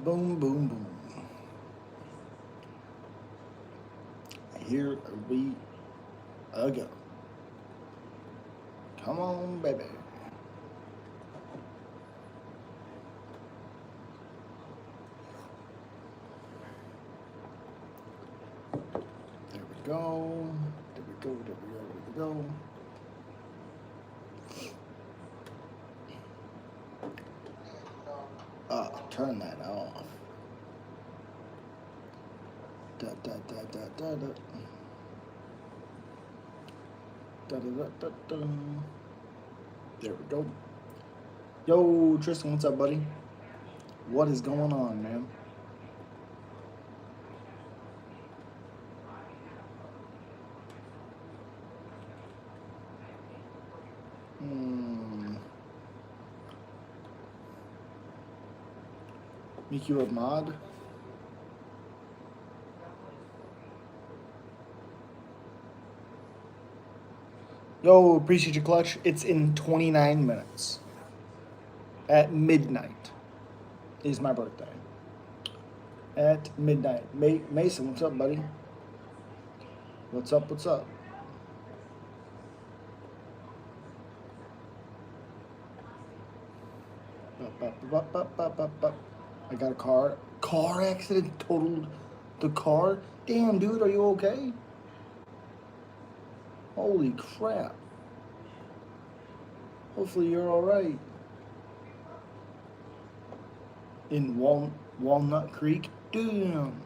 Boom, boom, boom. Here we go. Come on, baby. There we go. There we go. There we go. There we go. Turn that off. Da da da da da da. Da da da da da. There we go. Yo, Tristan, what's up, buddy? What is going on, man? Make you a mod? Yo, appreciate your clutch. It's in 29 minutes. At midnight is my birthday. At midnight. Mason, what's up, buddy? What's up? What's up? I got a car accident, totaled the car. Damn, dude, are you okay? Holy crap. Hopefully you're all right. In Walnut Creek. Damn.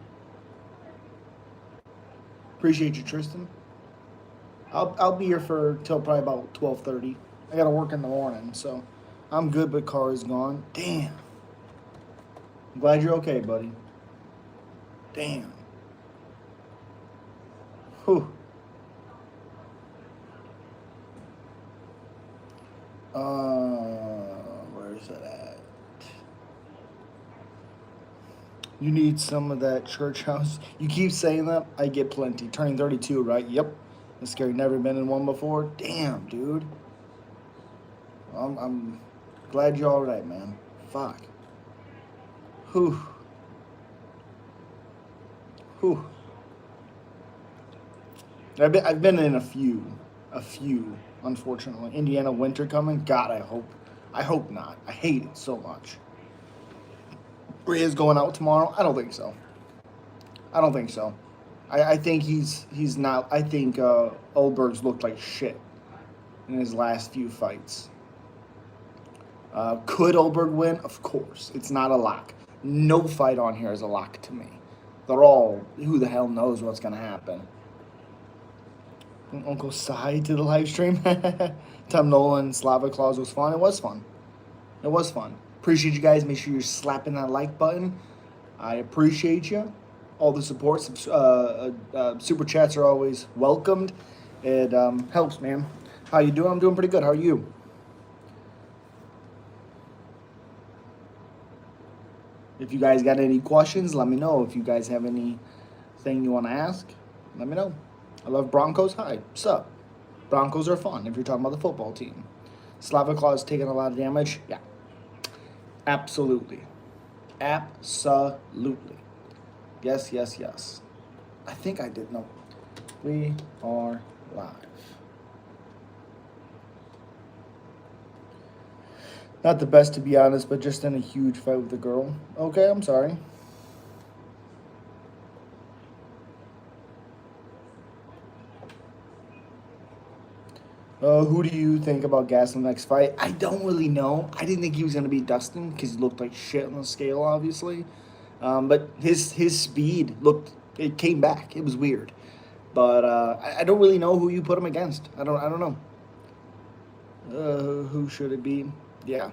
Appreciate you, Tristan. I'll be here for till probably about 12:30. I gotta work in the morning, so I'm good, but car is gone. Damn. I'm glad you're okay, buddy. Damn. Whew. Where is it at? You need some of that church house. You keep saying that. I get plenty. Turning 32, right? Yep. That's scary. Never been in one before. Damn, dude. I'm glad you're all right, man. Fuck. Whew. Whew. I've been in a few, unfortunately. Indiana winter coming. God, I hope not. I hate it so much. Rhea's going out tomorrow. I don't think so. I don't think so. I think he's not. I think Oldberg's looked like shit in his last few fights. Could Oldberg win? Of course. It's not a lock. No fight on here is a lock to me. They're all, who the hell knows what's going to happen. Uncle Cy to the live stream. Tom Nolan, Slava Claus was fun. It was fun. It was fun. Appreciate you guys. Make sure you're slapping that like button. I appreciate you. All the support. Super chats are always welcomed. It helps, man. How you doing? I'm doing pretty good. How are you? If you guys got any questions, let me know. If you guys have anything you want to ask, let me know. I love Broncos. Hi. What's up? Broncos are fun if you're talking about the football team. Slava Claus taking a lot of damage. Yeah. Absolutely. Absolutely. Yes, yes, yes. I think I did. No. We are live. Not the best, to be honest, but just in a huge fight with a girl. Okay, I'm sorry. Who do you think about Gastelum's next fight? I don't really know. I didn't think he was going to beat Dustin because he looked like shit on the scale, obviously. But his speed it came back. It was weird. But I don't really know who you put him against. I don't know. Who should it be? Yeah.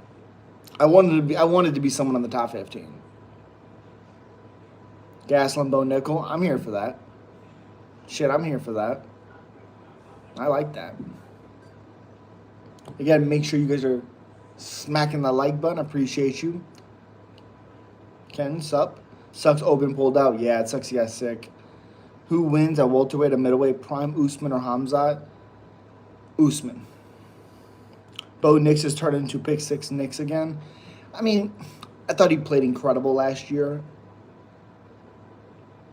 I wanted to be someone on the top 15. Gaslam Bo Nickel. I'm here for that. Shit, I'm here for that. I like that. Again, make sure you guys are smacking the like button. Appreciate you. Ken, sup? Sucks Open pulled out. Yeah, it sucks he got sick. Who wins at welterweight or middleweight? Prime Usman or Hamzat? Usman. Bo Nix has turned into Pick 6 Nix again. I mean, I thought he played incredible last year.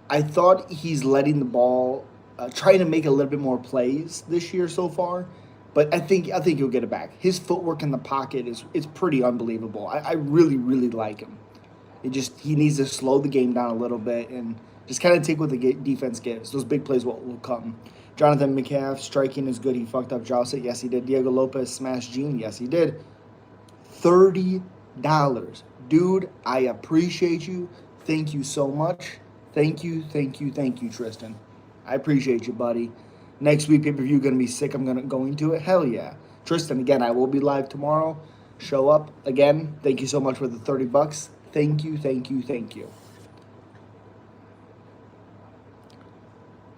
I thought he's letting the ball, trying to make a little bit more plays this year so far, but I think he'll get it back. His footwork in the pocket is pretty unbelievable. I really like him. He needs to slow the game down a little bit and just kind of take what the defense gives. Those big plays will come. Jonathan McCaff striking is good. He fucked up Josset. Yes, he did. Diego Lopez smashed Gene. Yes, he did. $30, dude. I appreciate you. Thank you so much. Thank you, Tristan. I appreciate you, buddy. Next week pay-per-view gonna be sick. I'm going to it. Hell yeah, Tristan. Again, I will be live tomorrow. Show up again. Thank you so much for the $30. Thank you.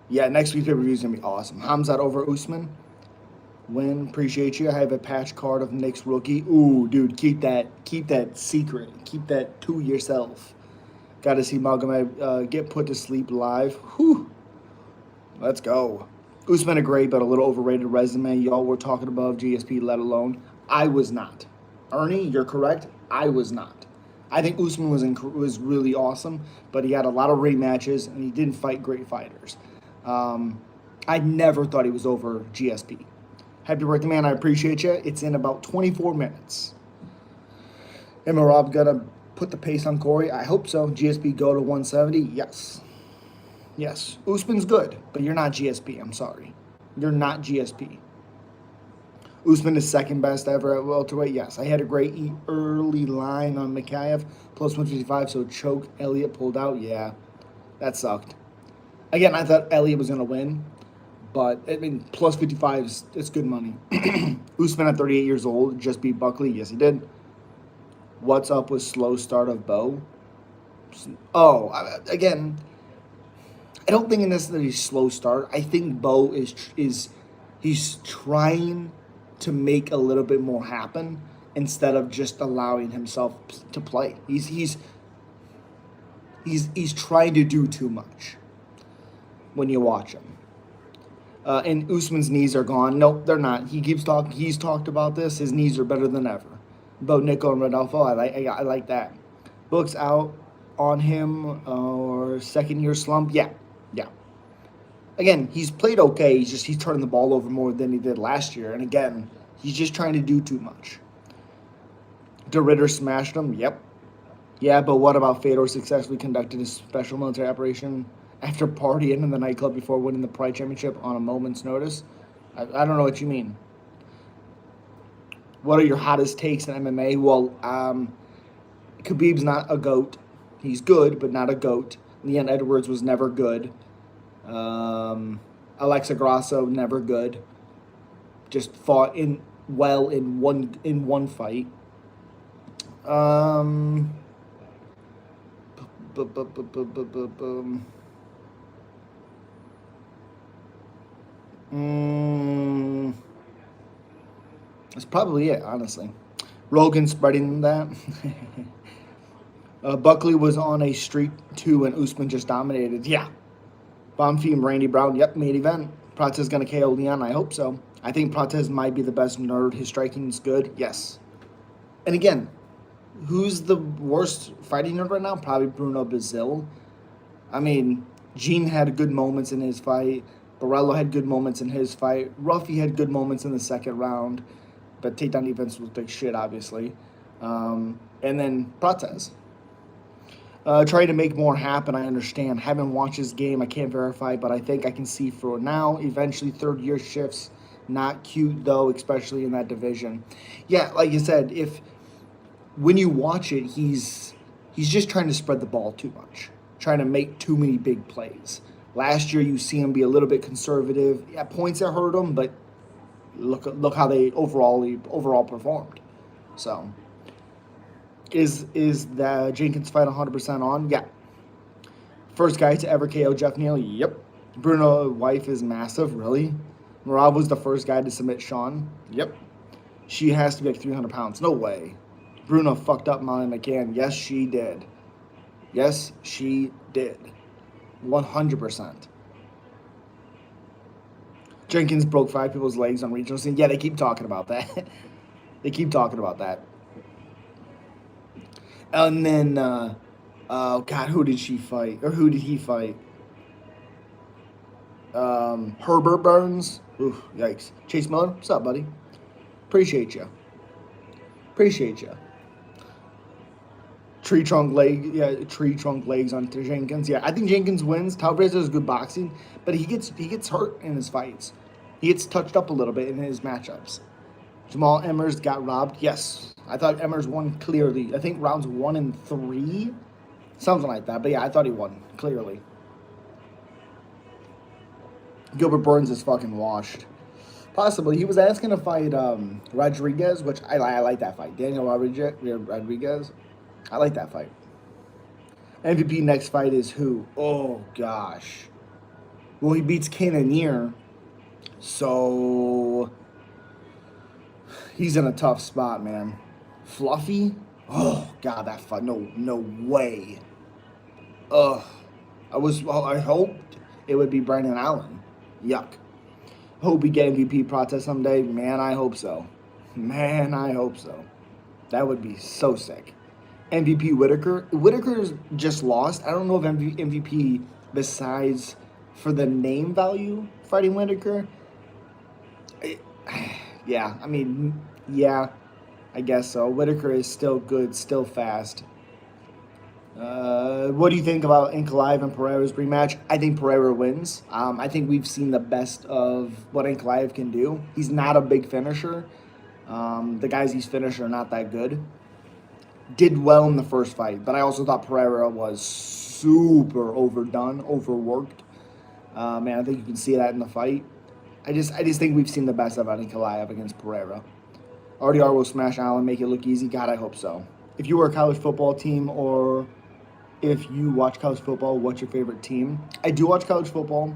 Yeah, next week's pay-per-view is gonna be awesome. Hamzat over Usman. Win, appreciate you. I have a patch card of Nick's rookie. Ooh, dude, keep that secret. Keep that to yourself. Got to see Magomed get put to sleep live. Whew. Let's go. Usman a great but a little overrated resume. Y'all were talking above GSP, let alone. I was not. Ernie, you're correct. I was not. I think Usman was really awesome, but he had a lot of rematches and he didn't fight great fighters. I never thought he was over GSP. Happy birthday, man. I appreciate you. It's in about 24 minutes. Am I Rob gonna put the pace on Corey? I hope so. GSP go to 170? Yes. Usman's good, but you're not GSP. I'm sorry. You're not GSP. Usman is second best ever at welterweight. Yes. I had a great early line on Mikhaev, plus 155, so choke. Elliott pulled out. Yeah, that sucked. Again, I thought Elliott was going to win, but, I mean, plus 55 is good money. Usman at 38 years old just beat Buckley. Yes, he did. What's up with slow start of Bo? Oh, again, I don't think necessarily slow start. I think Bo he's trying to make a little bit more happen instead of just allowing himself to play. He's trying to do too much when you watch him. And Usman's knees are gone. Nope, they're not. He's talked about this. His knees are better than ever. Bo Nico and Rodolfo, I like that. Books out on him or second year slump. Yeah. Again, he's played okay. He's turning the ball over more than he did last year. And again, he's just trying to do too much. DeRitter smashed him. Yep. Yeah, but what about Fedor successfully conducted his special military operation after partying in the nightclub before winning the Pride Championship on a moment's notice? I don't know what you mean. What are your hottest takes in MMA? Well, Khabib's not a GOAT. He's good, but not a GOAT. Leon Edwards was never good. Alexa Grasso, never good. Just fought in one fight. That's probably it, honestly. Rogan spreading that. Buckley was on a streak too, and Usman just dominated. Yeah. Bonfim, Randy Brown. Yep, main event. Prates going to KO Leon. I hope so. I think Prates might be the best nerd. His striking is good. Yes. And again, who's the worst fighting nerd right now? Probably Bruno Bazil. I mean, Gene had good moments in his fight. Borello had good moments in his fight. Ruffy had good moments in the second round. But takedown defense was big shit, obviously. And then Prates. Trying to make more happen, I understand. Haven't watched his game, I can't verify, but I think I can see for now. Eventually, third year shifts. Not cute, though, especially in that division. Yeah, like you said, when you watch it, he's just trying to spread the ball too much. Trying to make too many big plays. Last year, you see him be a little bit conservative. Yeah, points that hurt him, but look how they overall performed. So, is the Jenkins fight 100% on? Yeah. First guy to ever KO Jeff Neal? Yep. Bruno wife is massive, really? Marab was the first guy to submit Sean? Yep. She has to be like 300 pounds. No way. Bruno fucked up Molly McCann. Yes, she did. 100%. Jenkins broke 5 people's legs on regional scene. Yeah, they keep talking about that. And then, oh God, who did she fight? Or who did he fight? Herbert Burns. Oof, yikes. Chase Miller, what's up, buddy? Appreciate you. Appreciate you. Tree trunk legs on Jenkins. Yeah, I think Jenkins wins. Talbrazer is good boxing, but he gets hurt in his fights. He gets touched up a little bit in his matchups. Jamal Emmers got robbed. Yes, I thought Emmers won clearly. I think rounds 1 and 3, something like that. But yeah, I thought he won clearly. Gilbert Burns is fucking washed. Possibly. He was asking to fight Rodriguez, which I like that fight. Daniel Rodriguez. I like that fight. MVP next fight is who? Oh, gosh. Well, he beats Cannonier, so he's in a tough spot, man. Fluffy? Oh, God, that fight. No way. Ugh. I hoped it would be Brandon Allen. Yuck. Hope we get MVP protest someday. Man, I hope so. Man, I hope so. That would be so sick. MVP Whitaker. Whitaker's just lost. I don't know if MVP, besides for the name value, fighting Whitaker. Yeah, I mean, yeah, I guess so. Whitaker is still good, still fast. What do you think about Ankalaev and Pereira's rematch? I think Pereira wins. I think we've seen the best of what Ankalaev can do. He's not a big finisher. The guys he's finished are not that good. Did well in the first fight, but I also thought Pereira was super overdone, overworked. Man, I think you can see that in the fight. I just think we've seen the best of Ankalaev against Pereira. RDR will smash Allen, make it look easy. God, I hope so. If you were a college football team or if you watch college football, what's your favorite team? I do watch college football.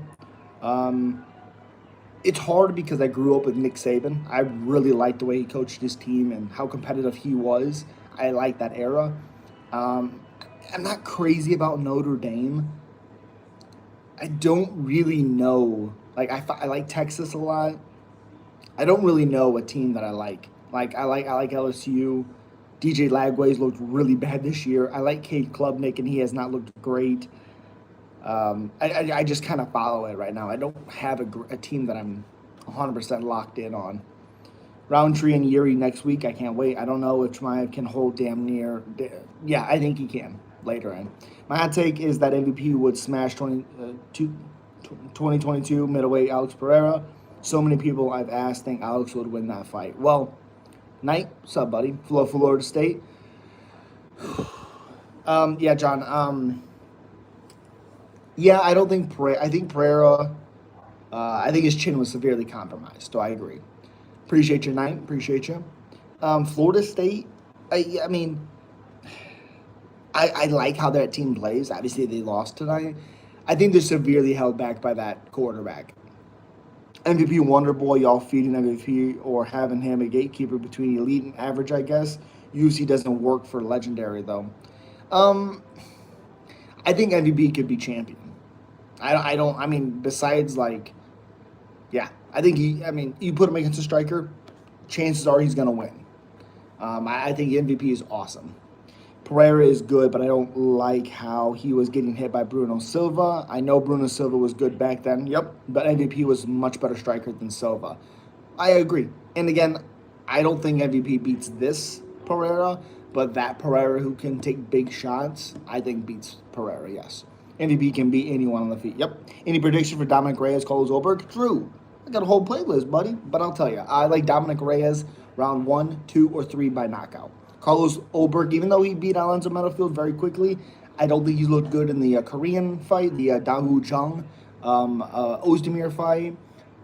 It's hard because I grew up with Nick Saban. I really liked the way he coached his team and how competitive he was. I like that era. I'm not crazy about Notre Dame. I don't really know. Like I like Texas a lot. I don't really know a team that I like. I like LSU. DJ Lagway's looked really bad this year. I like Cade Klubnik, and he has not looked great. I just kind of follow it right now. I don't have a team that I'm 100% locked in on. Roundtree and Yuri next week. I can't wait. I don't know if Chimaev can hold damn near. Yeah, I think he can later in. My hot take is that MVP would smash 2022 middleweight Alex Pereira. So many people I've asked think Alex would win that fight. Well, Knight, what's up, buddy? Florida State. Yeah, John. Yeah, I don't think I think Pereira. I think his chin was severely compromised. So I agree. Appreciate your Knight. Appreciate you. Florida State. I mean, I like how that team plays. Obviously, they lost tonight. I think they're severely held back by that quarterback. MVP Wonder Boy, y'all feeding MVP or having him a gatekeeper between elite and average, I guess. UFC doesn't work for legendary, though. I think MVP could be champion. I mean, besides, like, yeah. I think you put him against a striker, chances are he's going to win. I think MVP is awesome. Pereira is good, but I don't like how he was getting hit by Bruno Silva. I know Bruno Silva was good back then, yep, but MVP was a much better striker than Silva. I agree. And again, I don't think MVP beats this Pereira, but that Pereira who can take big shots, I think beats Pereira, yes. MVP can beat anyone on the feet, yep. Any prediction for Dominic Reyes, Carlos Ulberg? True. I got a whole playlist, buddy, but I'll tell you, I like Dominic Reyes round 1, 2, or 3 by knockout. Carlos Ulberg, even though he beat Alonzo Meadowfield very quickly, I don't think he looked good in the Korean fight, the Dahu Jung Ozdemir fight,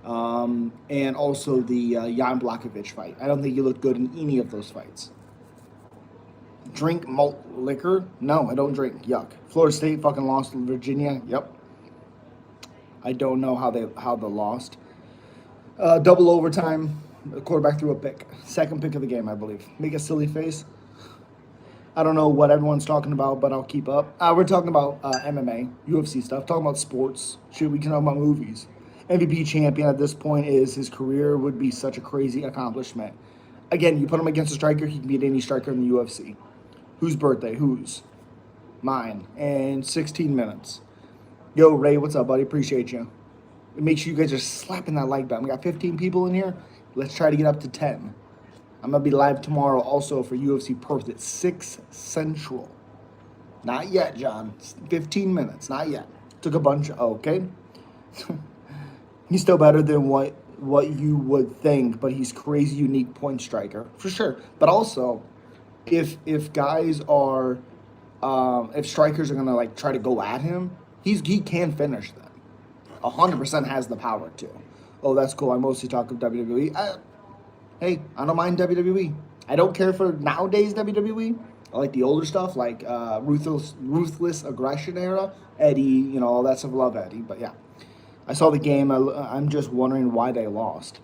and also the Jan Blachowicz fight. I don't think he looked good in any of those fights. Drink malt liquor? No, I don't drink. Yuck. Florida State fucking lost to Virginia. Yep. I don't know how they lost. Double overtime. The quarterback threw a pick. Second pick of the game, I believe. Make a silly face. I don't know what everyone's talking about, but I'll keep up. We're talking about MMA, UFC stuff, talking about sports. Shit, we can talk about movies. MVP champion at this point is his career would be such a crazy accomplishment. Again, you put him against a striker, he can beat any striker in the UFC. Whose birthday? Whose? Mine. And 16 minutes. Yo, Ray, what's up, buddy? Appreciate you. Make sure you guys are slapping that like button. We got 15 people in here. Let's try to get up to 10. I'm going to be live tomorrow also for UFC Perth at 6 Central. Not yet, John. 15 minutes. Not yet. Took a bunch. Okay. He's still better than what you would think, but he's crazy unique point striker. For sure. But also, if guys are, if strikers are going to like try to go at him, he can finish them. 100% has the power to. Oh, that's cool. I mostly talk of WWE. Hey, I don't mind WWE. I don't care for nowadays WWE. I like the older stuff, like ruthless aggression era. Eddie, all that stuff. Love Eddie, but yeah, I saw the game. I'm just wondering why they lost,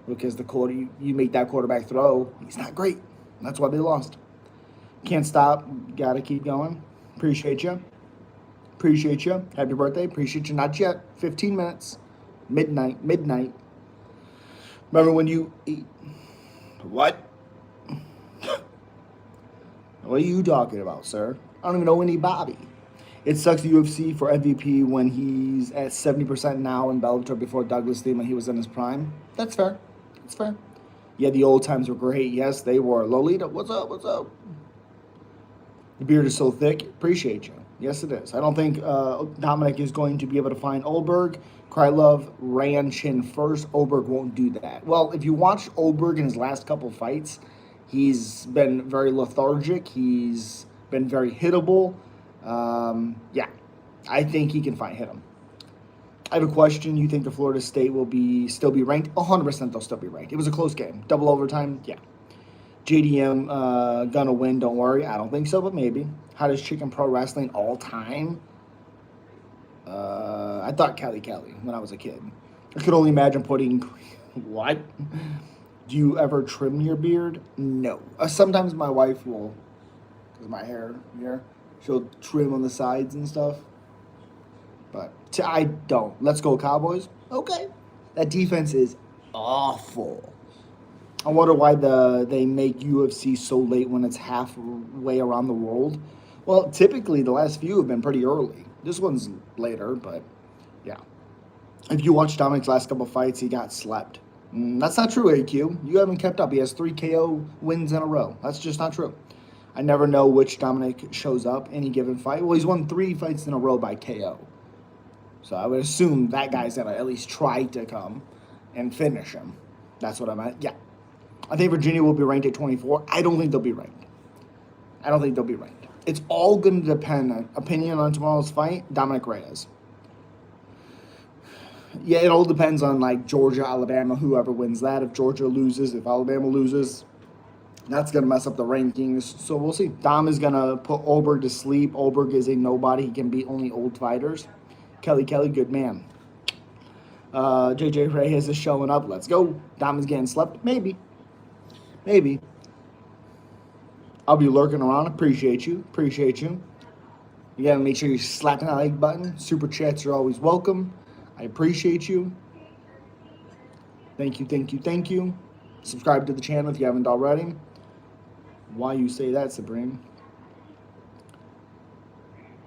because you make that quarterback throw, he's not great. That's why they lost. Can't stop. Got to keep going. Appreciate you. Appreciate you. Happy birthday. Appreciate you. Not yet. 15 minutes. Midnight. Remember when you eat? What? What are you talking about, sir? I don't even know any Bobby. It sucks the UFC for MVP when he's at 70% now in Bellator before Douglas Lee when he was in his prime. That's fair. That's fair. Yeah, the old times were great. Yes, they were. Lolita, what's up? What's up? The beard is so thick. Appreciate you. Yes, it is. I don't think Dominic is going to be able to find Oldberg. Krylov ran chin first. Oldberg won't do that. Well, if you watch Oldberg in his last couple fights, he's been very lethargic. He's been very hittable. Yeah, I think he can hit him. I have a question. You think the Florida State will still be ranked? 100% they'll still be ranked. It was a close game. Double overtime? Yeah. JDM gonna win, don't worry. I don't think so, but maybe. Hottest chick in pro wrestling all time? I thought Kelly when I was a kid. I could only imagine putting... What? Do you ever trim your beard? No. Sometimes my wife will, because my hair here, she'll trim on the sides and stuff. But I don't. Let's go Cowboys. Okay. That defense is awful. I wonder why they make UFC so late when it's halfway around the world. Well, typically the last few have been pretty early. This one's later, but yeah. If you watch Dominic's last couple fights, he got slept. That's not true, AQ. You haven't kept up. He has 3 KO wins in a row. That's just not true. I never know which Dominic shows up any given fight. Well, he's won 3 fights in a row by KO. So I would assume that guy's going to at least try to come and finish him. That's what I meant. Yeah. I think Virginia will be ranked at 24. I don't think they'll be ranked. It's all going to depend on opinion on tomorrow's fight, Dominic Reyes. Yeah, it all depends on like Georgia, Alabama, whoever wins that. If Georgia loses, if Alabama loses, that's going to mess up the rankings. So we'll see. Dom is going to put Oldberg to sleep. Oldberg is a nobody. He can beat only old fighters. Kelly, good man. JJ Reyes is showing up. Let's go. Dom is getting slept. Maybe. I'll be lurking around. Appreciate you. You got to make sure you're slapping that like button. Super chats are always welcome. I appreciate you. Thank you. Subscribe to the channel if you haven't already. Why you say that, Sabrine?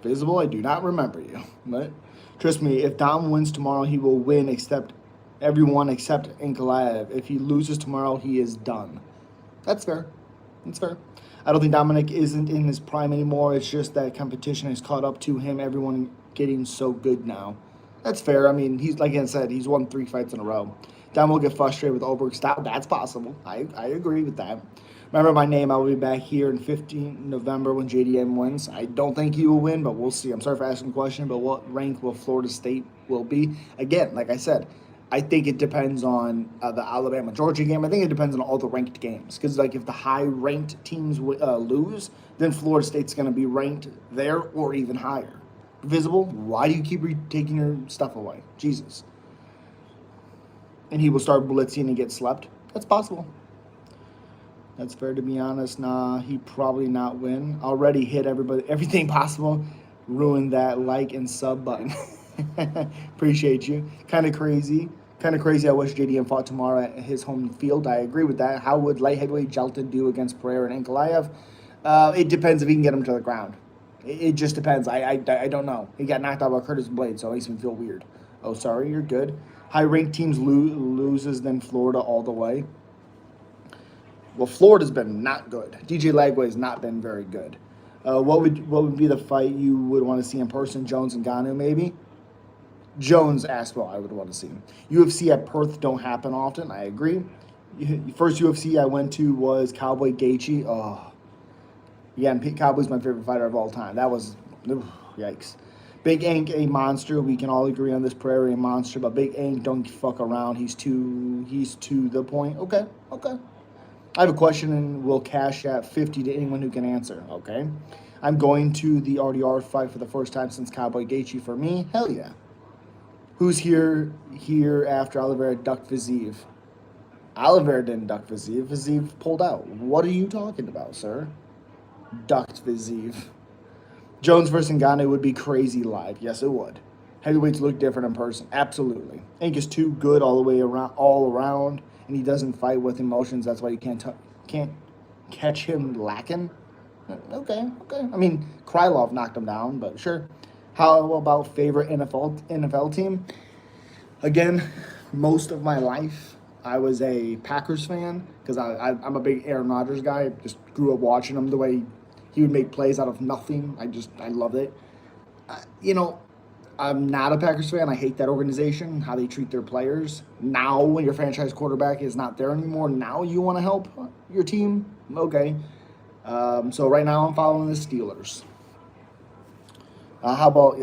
Visible, I do not remember you. But trust me, if Dom wins tomorrow, he will win everyone except Ankalaev. If he loses tomorrow, he is done. That's fair. I don't think Dominic isn't in his prime anymore. It's just that competition has caught up to him. Everyone getting so good now. That's fair. I mean, he's like I said, he's won 3 fights in a row. Dom will get frustrated with Oldberg's style. That's possible. I agree with that. Remember my name. I will be back here in 15 November when JDM wins. I don't think he will win, but we'll see. I'm sorry for asking the question, but what rank will Florida State will be? Again, like I said, I think it depends on the Alabama-Georgia game. I think it depends on all the ranked games. Because like if the high-ranked teams lose, then Florida State's going to be ranked there or even higher. Visible, why do you keep taking your stuff away? Jesus. And he will start blitzing and get slept. That's possible. That's fair, to be honest. Nah, he probably not win. Already hit everything possible. Ruined that like and sub button. Appreciate you. Kind of crazy. I wish JDM fought tomorrow at his home field. I agree with that. How would light heavyweight Jelton do against Pereira and Ankalaev? It depends if he can get him to the ground. It just depends. I don't know. He got knocked out by Curtis Blade, so it makes me feel weird. Oh, sorry, you're good. High ranked teams loses, then Florida all the way. Well, Florida's been not good. DJ Lagway's not been very good. What would be the fight you would want to see in person? Jones and Ganu, maybe? Jones Aspel, I would want to see. UFC at Perth don't happen often. I agree. First UFC I went to was Cowboy Gaethje. Oh, yeah, and Pete Cowboy's my favorite fighter of all time. That was, yikes. Big Ink, a monster. We can all agree on this prairie, a monster. But Big Ink, don't fuck around. He's to the point. Okay, okay. I have a question and we'll cash at 50 to anyone who can answer. Okay. I'm going to the RDR fight for the first time since Cowboy Gaethje for me. Hell yeah. Who's here after Oliveira ducked Viziv? Oliveira didn't duck Viziv. Viziv pulled out. What are you talking about, sir? Ducked Viziv. Jones versus Ngannou would be crazy live. Yes, it would. Heavyweights look different in person. Absolutely. Ink is too good all around, and he doesn't fight with emotions. That's why you can't catch him lacking. Okay. I mean, Krylov knocked him down, but sure. How about favorite NFL team? Again, most of my life, I was a Packers fan because I'm a big Aaron Rodgers guy. I just grew up watching him the way he would make plays out of nothing. I loved it. I'm not a Packers fan. I hate that organization, how they treat their players. Now, when your franchise quarterback is not there anymore, now you want to help your team? Okay. So right now I'm following the Steelers. How about,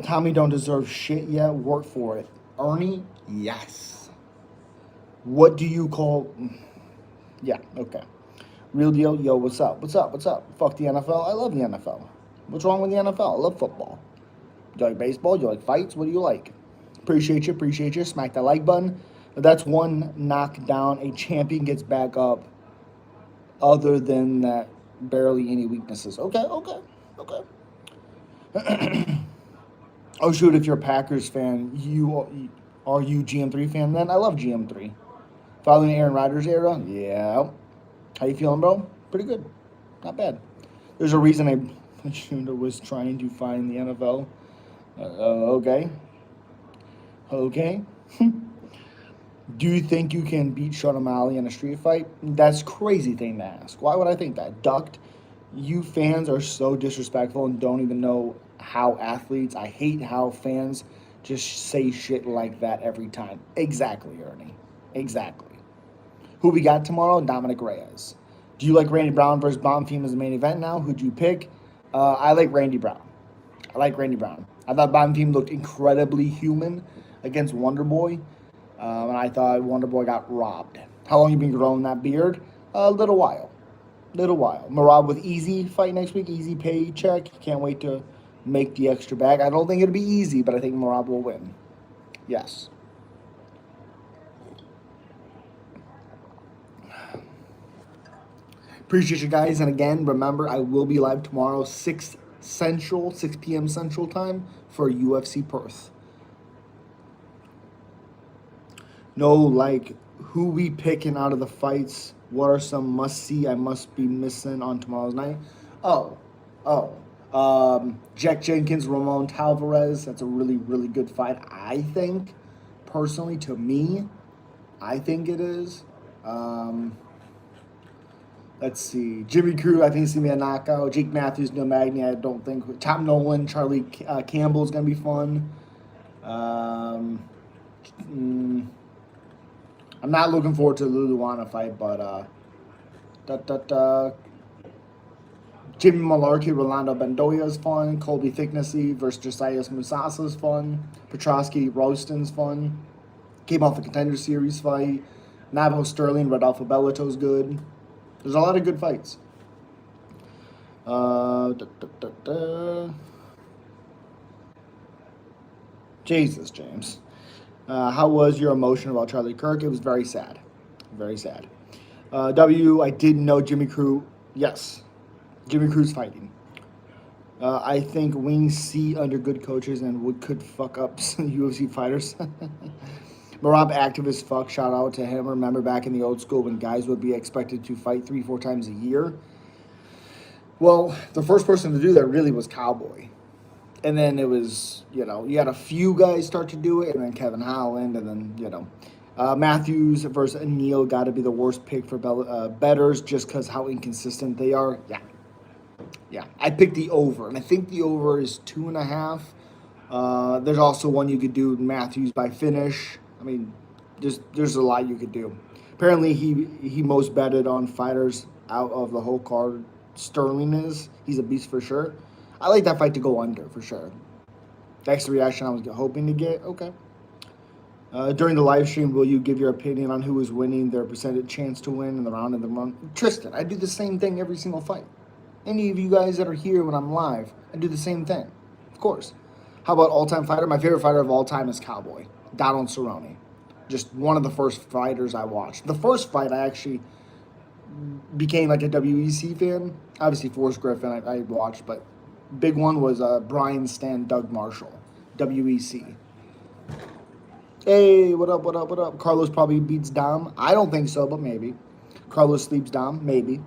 Tommy don't deserve shit yet. Work for it. Ernie, yes. What do you call... Yeah, okay. Real deal, yo, what's up? Fuck the NFL. I love the NFL. What's wrong with the NFL? I love football. Do you like baseball? Do you like fights? What do you like? Appreciate you. Smack that like button. That's one knockdown. A champion gets back up. Other than that, barely any weaknesses. Okay. Oh shoot! If you're a Packers fan, are you GM3 fan? Then I love GM3. Following the Aaron Rodgers era, yeah. How you feeling, bro? Pretty good, not bad. There's a reason I was trying to find the NFL. Okay. Do you think you can beat Sean O'Malley in a street fight? That's a crazy thing to ask. Why would I think that? Ducked. You fans are so disrespectful and don't even know how athletes. I hate how fans just say shit like that every time. Exactly, Ernie. Exactly. Who we got tomorrow? Dominic Reyes. Do you like Randy Brown versus Bonfim as the main event now? Who'd you pick? I like Randy Brown. I thought Bonfim looked incredibly human against Wonderboy. And I thought Wonderboy got robbed. How long you been growing that beard? A little while. Marab with easy fight next week. Easy paycheck. Can't wait to make the extra bag. I don't think it'll be easy, but I think Marab will win. Yes. Appreciate you guys. And again, remember, I will be live tomorrow, 6 p.m. Central Time for UFC Perth. No, like, who we picking out of the fights? What are some must-see I must be missing on tomorrow's night? Jack Jenkins, Ramon Tavares. That's a really, really good fight. I think, personally, to me, I think it is. Let's see. Jimmy Crew, I think it's going to be a knockout. Jake Matthews, no Magny, I don't think. Tom Nolan, Charlie Campbell is going to be fun. I'm not looking forward to the Luluana fight, but Jimmy Malarkey, Rolando Bendoya is fun. Colby Thicknessy versus Josias Musasa is fun. Petrosky, Roston's fun. Came off the Contender Series fight. Navajo Sterling, Rodolfo Bellato's good. There's a lot of good fights. Jesus, James. How was your emotion about Charlie Kirk? It was very sad. Very sad. I didn't know Jimmy Crew. Yes. Jimmy Crew's fighting. I think wings see under good coaches and could fuck up some UFC fighters. Marab active as fuck. Shout out to him. Remember back in the old school when guys would be expected to fight 3-4 times a year? Well, the first person to do that really was Cowboy. And then it was, you had a few guys start to do it, and then Kevin Holland, and then, Matthews versus Neal got to be the worst pick for bettors just because how inconsistent they are. Yeah. Yeah. I picked the over, and I think the over is 2.5. There's also one you could do Matthews by finish. I mean, there's a lot you could do. Apparently, he most betted on fighters out of the whole card. Sterling is. He's a beast for sure. I like that fight to go under for sure. That's the reaction I was hoping to get. Okay. During the live stream, will you give your opinion on who is winning, their percentage chance to win in the round of the month? Tristan, I do the same thing every single fight. Any of you guys that are here when I'm live, I do the same thing. Of course. How about all-time fighter? My favorite fighter of all time is Cowboy. Donald Cerrone. Just one of the first fighters I watched. The first fight I actually became like a WEC fan. Obviously, Forrest Griffin I watched, but big one was Brian Stan, Doug Marshall, WEC. Hey, what up, what up, what up? Carlos probably beats Dom. I don't think so, but maybe. Carlos sleeps Dom, maybe.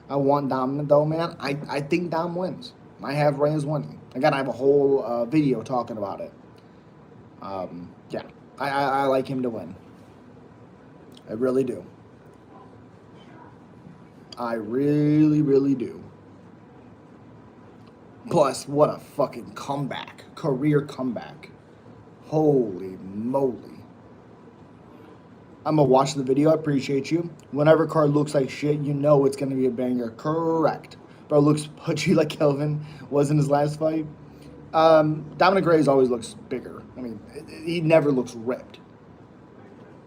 I want Dom, though, man. I think Dom wins. I have Reyes winning. Again, I have a whole video talking about it. Yeah, I like him to win. I really do. I really, really do. Plus, what a fucking comeback. Career comeback. Holy moly. I'm going to watch the video. I appreciate you. Whenever card looks like shit, you know it's going to be a banger. Correct. Bro looks pudgy like Kelvin was in his last fight. Dominic Reyes always looks bigger. I mean, he never looks ripped.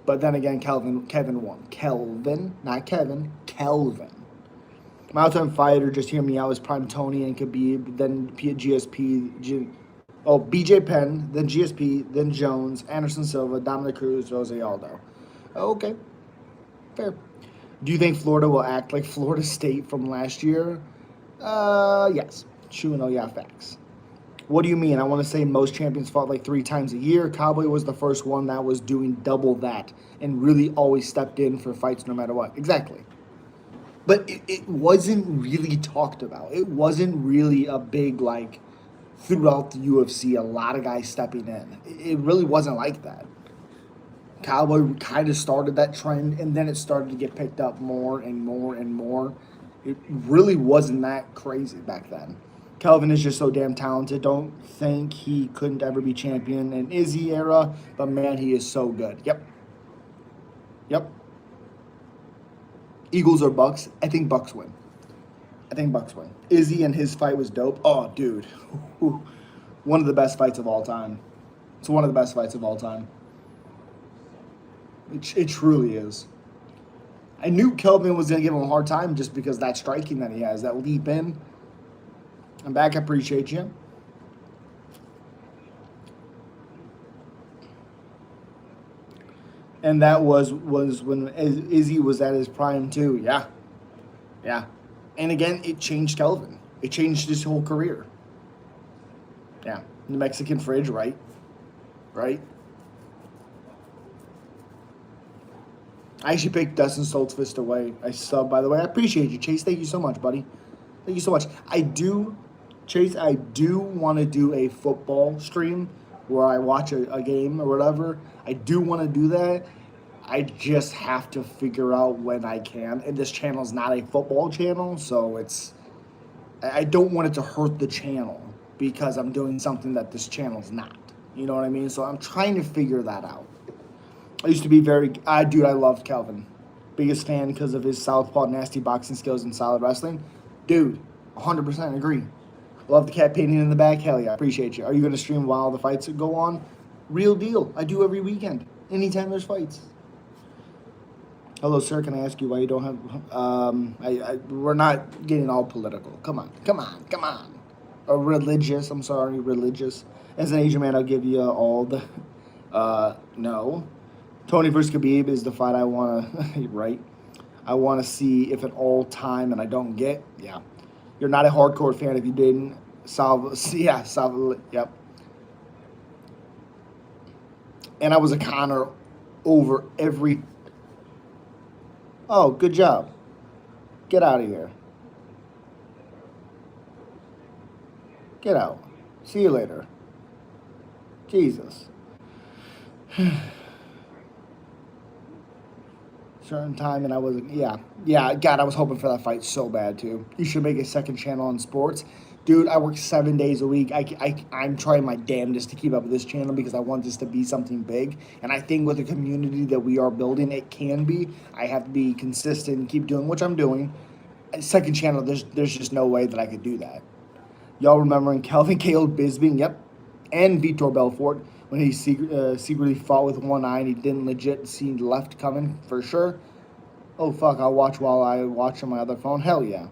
But then again, Kevin won. Kelvin, not Kevin. Kelvin. My all-time fighter, just hear me out, is Prime Tony and Khabib, then GSP, BJ Penn, then GSP, then Jones, Anderson Silva, Dominic Cruz, Jose Aldo. Okay, fair. Do you think Florida will act like Florida State from last year? Yes. Yeah, facts. What do you mean? I want to say most champions fought like 3 times a year. Cowboy was the first one that was doing double that and really always stepped in for fights no matter what. Exactly. But it wasn't really talked about. It wasn't really a big, like, throughout the UFC, a lot of guys stepping in. It really wasn't like that. Cowboy kind of started that trend, and then it started to get picked up more and more and more. It really wasn't that crazy back then. Kelvin is just so damn talented. Don't think he couldn't ever be champion in Izzy era, but man, he is so good. Yep. Eagles or Bucks? I think Bucks win. Izzy and his fight was dope. Oh, dude. One of the best fights of all time. It's one of the best fights of all time. It truly is. I knew Kelvin was going to give him a hard time just because that striking that he has, that leap in. I'm back. I appreciate you. And that was when Izzy was at his prime too. Yeah. And again, it changed Kelvin. It changed his whole career. Yeah. The Mexican fridge, right? I actually picked Dustin Stoltzfus away. I sub, by the way. I appreciate you, Chase. Thank you so much, buddy. Thank you so much. I do want to do a football stream where I watch a game or whatever. I do want to do that. I just have to figure out when I can. And this channel is not a football channel, so I don't want it to hurt the channel because I'm doing something that this channel is not. You know what I mean? So I'm trying to figure that out. I used to be I loved Kelvin. Biggest fan because of his southpaw nasty boxing skills and solid wrestling. Dude, 100% agree. Love the cat painting in the back. Hell yeah, appreciate you. Are you going to stream while the fights go on? Real deal. I do every weekend. Anytime there's fights. Hello, sir. Can I ask you why you don't have... we're not getting all political. Come on. Or religious. I'm sorry, religious. As an Asian man, I'll give you all the... no. Tony versus Khabib is the fight I want to... right? I want to see if at all time, and I don't get... Yeah. You're not a hardcore fan if you didn't. Yep. And I was a Connor over every... Oh, good job. Get out of here. Get out. See you later. Jesus. Certain time, and I was, yeah. God, I was hoping for that fight so bad too. You should make a second channel on sports, dude. I work 7 days a week. I'm trying my damnedest to keep up with this channel because I want this to be something big, and I think with the community that we are building, it can be. I have to be consistent and keep doing what I'm doing. Second channel, there's just no way that I could do that. Y'all remembering Calvin Caleb Bisbee? Yep, and Vitor Belfort when he secretly fought with one eye and he didn't legit see left coming for sure. Oh fuck, I'll watch while I watch on my other phone. Hell yeah.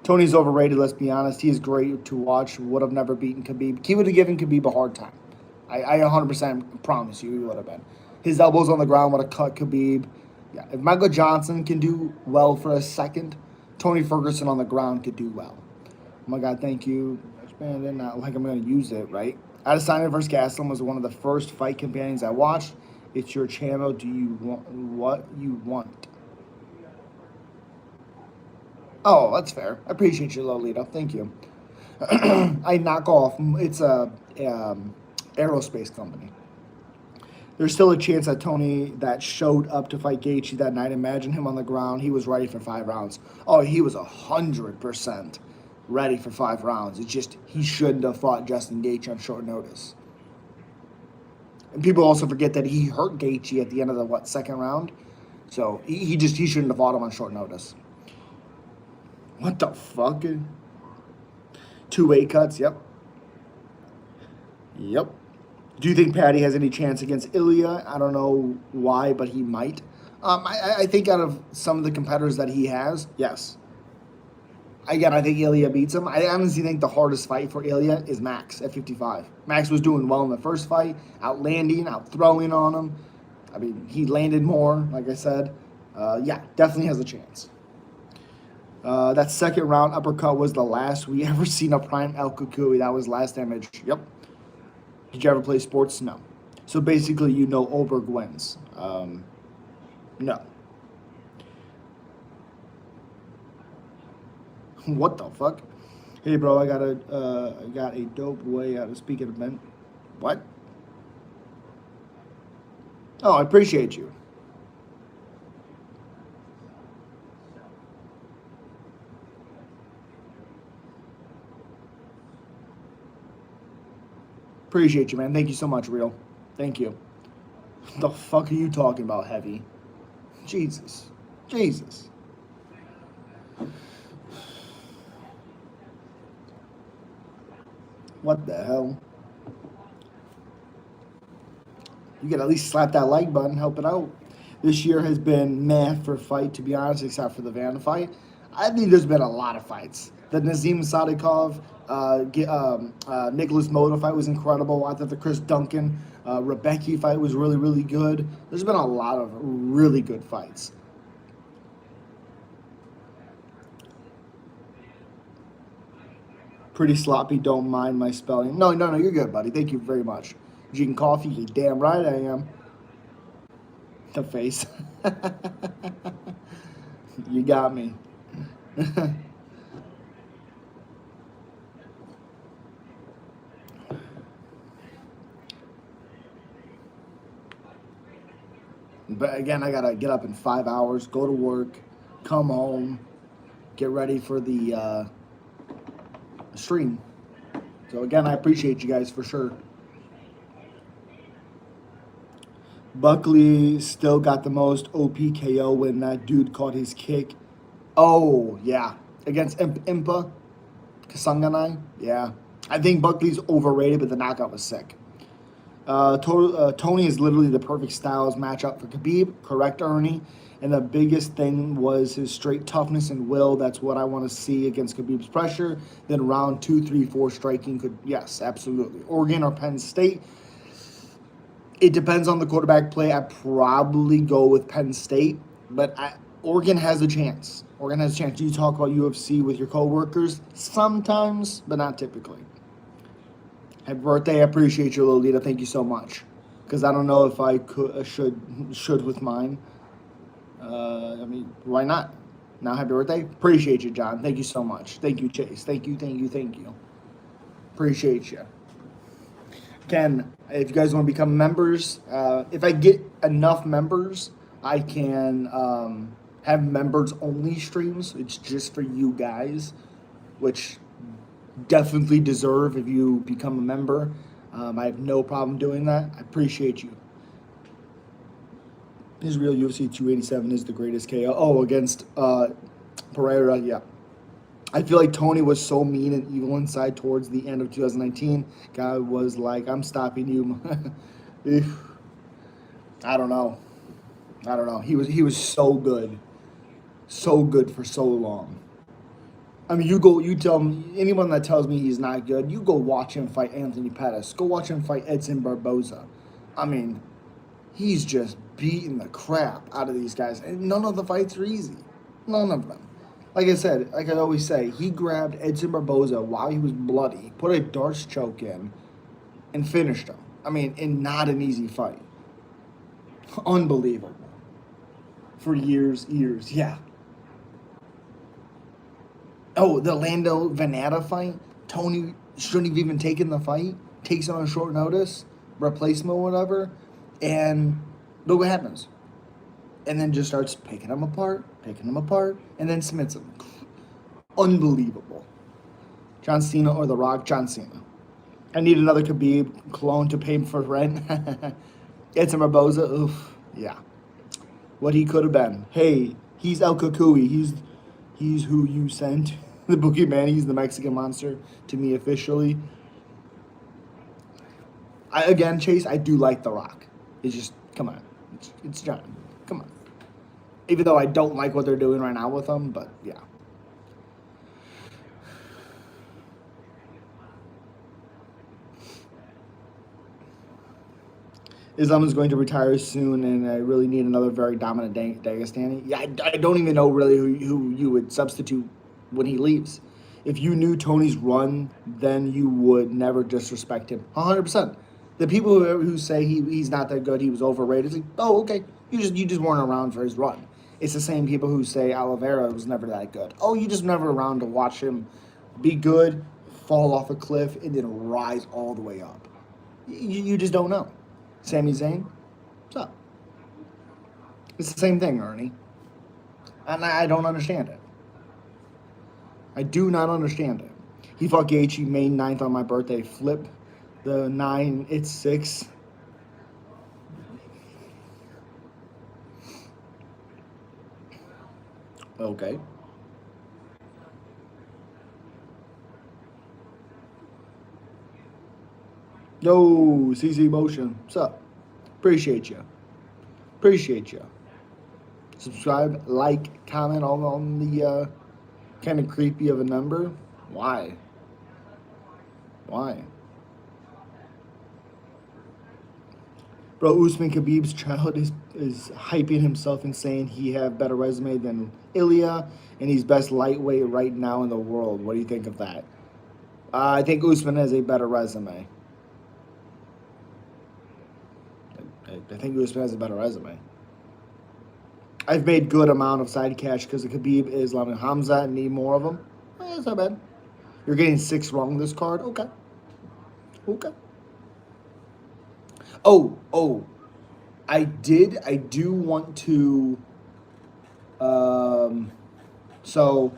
Tony's overrated, let's be honest. He is great to watch. Would have never beaten Khabib. He would have given Khabib a hard time. I 100% promise you he would have been. His elbows on the ground would have cut Khabib. Yeah, if Michael Johnson can do well for a second, Tony Ferguson on the ground could do well. Oh my God, thank you. Man, not like I'm going to use it, right? Adesanya vs. Gastelum was one of the first fight companions I watched. It's your channel. Do you want what you want? Oh, that's fair. I appreciate you, Lolita. Thank you. I knock off. It's a aerospace company. There's still a chance that Tony that showed up to fight Gaethje that night. Imagine him on the ground. He was ready for 5 rounds. Oh, he was 100% ready for 5 rounds. It's just he shouldn't have fought Justin Gaethje on short notice. And people also forget that he hurt Gaethje at the end of the second round. So he shouldn't have fought him on short notice. What the fuck? 2 weight cuts. Yep. Yep. Do you think Patty has any chance against Ilya? I don't know why, but he might. I think out of some of the competitors that he has, yes. Again, I think Ilya beats him. I honestly think the hardest fight for Ilya is Max at 55. Max was doing well in the first fight, outlanding, out throwing on him. I mean, he landed more, like I said. Yeah, definitely has a chance. That second round uppercut was the last we ever seen a prime El Kukui. That was last damage. Yep. Did you ever play sports? No. So basically, you know Oberg wins. No. What the fuck? Hey, bro, I got a dope way out of speaking event. What? Oh, I appreciate you. Appreciate you, man. Thank you so much, Real. Thank you. The fuck are you talking about, Heavy? Jesus. Jesus. What the hell? You can at least slap that like button, help it out. This year has been meh for fight, to be honest, except for the Van fight. I think there's been a lot of fights. The Nazim Sadikov, Nicholas Moda fight was incredible. I thought the Chris Duncan, Rebecca fight was really, really good. There's been a lot of really good fights. Pretty sloppy, don't mind my spelling. No, you're good, buddy. Thank you very much. Drinking coffee, you damn right I am. The face. You got me. But again, I gotta get up in 5 hours, go to work, come home, get ready for the stream. So again, I appreciate you guys for sure. Buckley still got the most OPKO when that dude caught his kick. Oh, yeah. Against Impa Kasanganai. Yeah. I think Buckley's overrated, but the knockout was sick. Tony is literally the perfect styles matchup for Khabib. Correct, Ernie. And the biggest thing was his straight toughness and will. That's what I want to see against Khabib's pressure. Then round 2, 3, 4 striking could, yes, absolutely. Oregon or Penn State. It depends on the quarterback play. I'd probably go with Penn State, but Oregon has a chance. Oregon has a chance. Do you talk about UFC with your coworkers? Sometimes, but not typically. Happy birthday. I appreciate you, Lolita. Thank you so much. Because I don't know if I should with mine. I mean, why not? Now, happy birthday. Appreciate you, John. Thank you so much. Thank you, Chase. Thank you. Appreciate you. Again, if you guys want to become members, if I get enough members, I can have members only streams. It's just for you guys, which definitely deserve if you become a member. I have no problem doing that. I appreciate you. His real UFC 287 is the greatest KO. Oh, against Pereira, yeah. I feel like Tony was so mean and evil inside towards the end of 2019. Guy was like, "I'm stopping you." I don't know. I don't know. He was so good for so long. I mean, you tell me, anyone that tells me he's not good, you go watch him fight Anthony Pettis. Go watch him fight Edson Barboza. I mean, he's just beating the crap out of these guys, and none of the fights are easy. None of them. Like I said, like I always say, he grabbed Edson Barboza while he was bloody, put a darts choke in, and finished him. I mean, in not an easy fight. Unbelievable. For years, yeah. Oh, the Lando Venata fight? Tony shouldn't have even taken the fight. Takes it on short notice, replacement, whatever, and look what happens. And then just starts picking him apart, and then submits him. Unbelievable. John Cena or The Rock? John Cena. I need another Khabib clone to pay for rent. Edson Barboza, oof, yeah. What he could have been. Hey, he's El Cucuy. He's who you sent. The boogeyman. He's the Mexican monster to me officially. Again, Chase, I do like The Rock. It's just, come on. It's John. Come on. Even though I don't like what they're doing right now with him, but yeah. Islam is going to retire soon, and I really need another very dominant Dagestani. Yeah, I don't even know really who you would substitute when he leaves. If you knew Tony's run, then you would never disrespect him. 100%. The people who say he's not that good, he was overrated, it's like, oh, okay. You just weren't around for his run. It's the same people who say Oliveira was never that good. Oh, you just never around to watch him be good, fall off a cliff, and then rise all the way up. You just don't know. Sami Zayn, what's up? It's the same thing, Ernie. And I don't understand it. I do not understand it. He fought Gaethje May 9th on my birthday. Flip the 9, it's 6. Okay. Yo, CC Motion, what's up? Appreciate you. Appreciate you. Subscribe, like, comment all on the kind of creepy of a number. Why? Why? Bro, Usman Khabib's child is hyping himself and saying he have better resume than Ilya, and he's best lightweight right now in the world. What do you think of that? I think Usman has a better resume. I think Usman has a better resume. I've made good amount of side cash because of Khabib, Islam, and Hamza, and need more of them. That's not bad. You're getting 6 wrong this card. Okay. Okay. Oh. I do want to. So,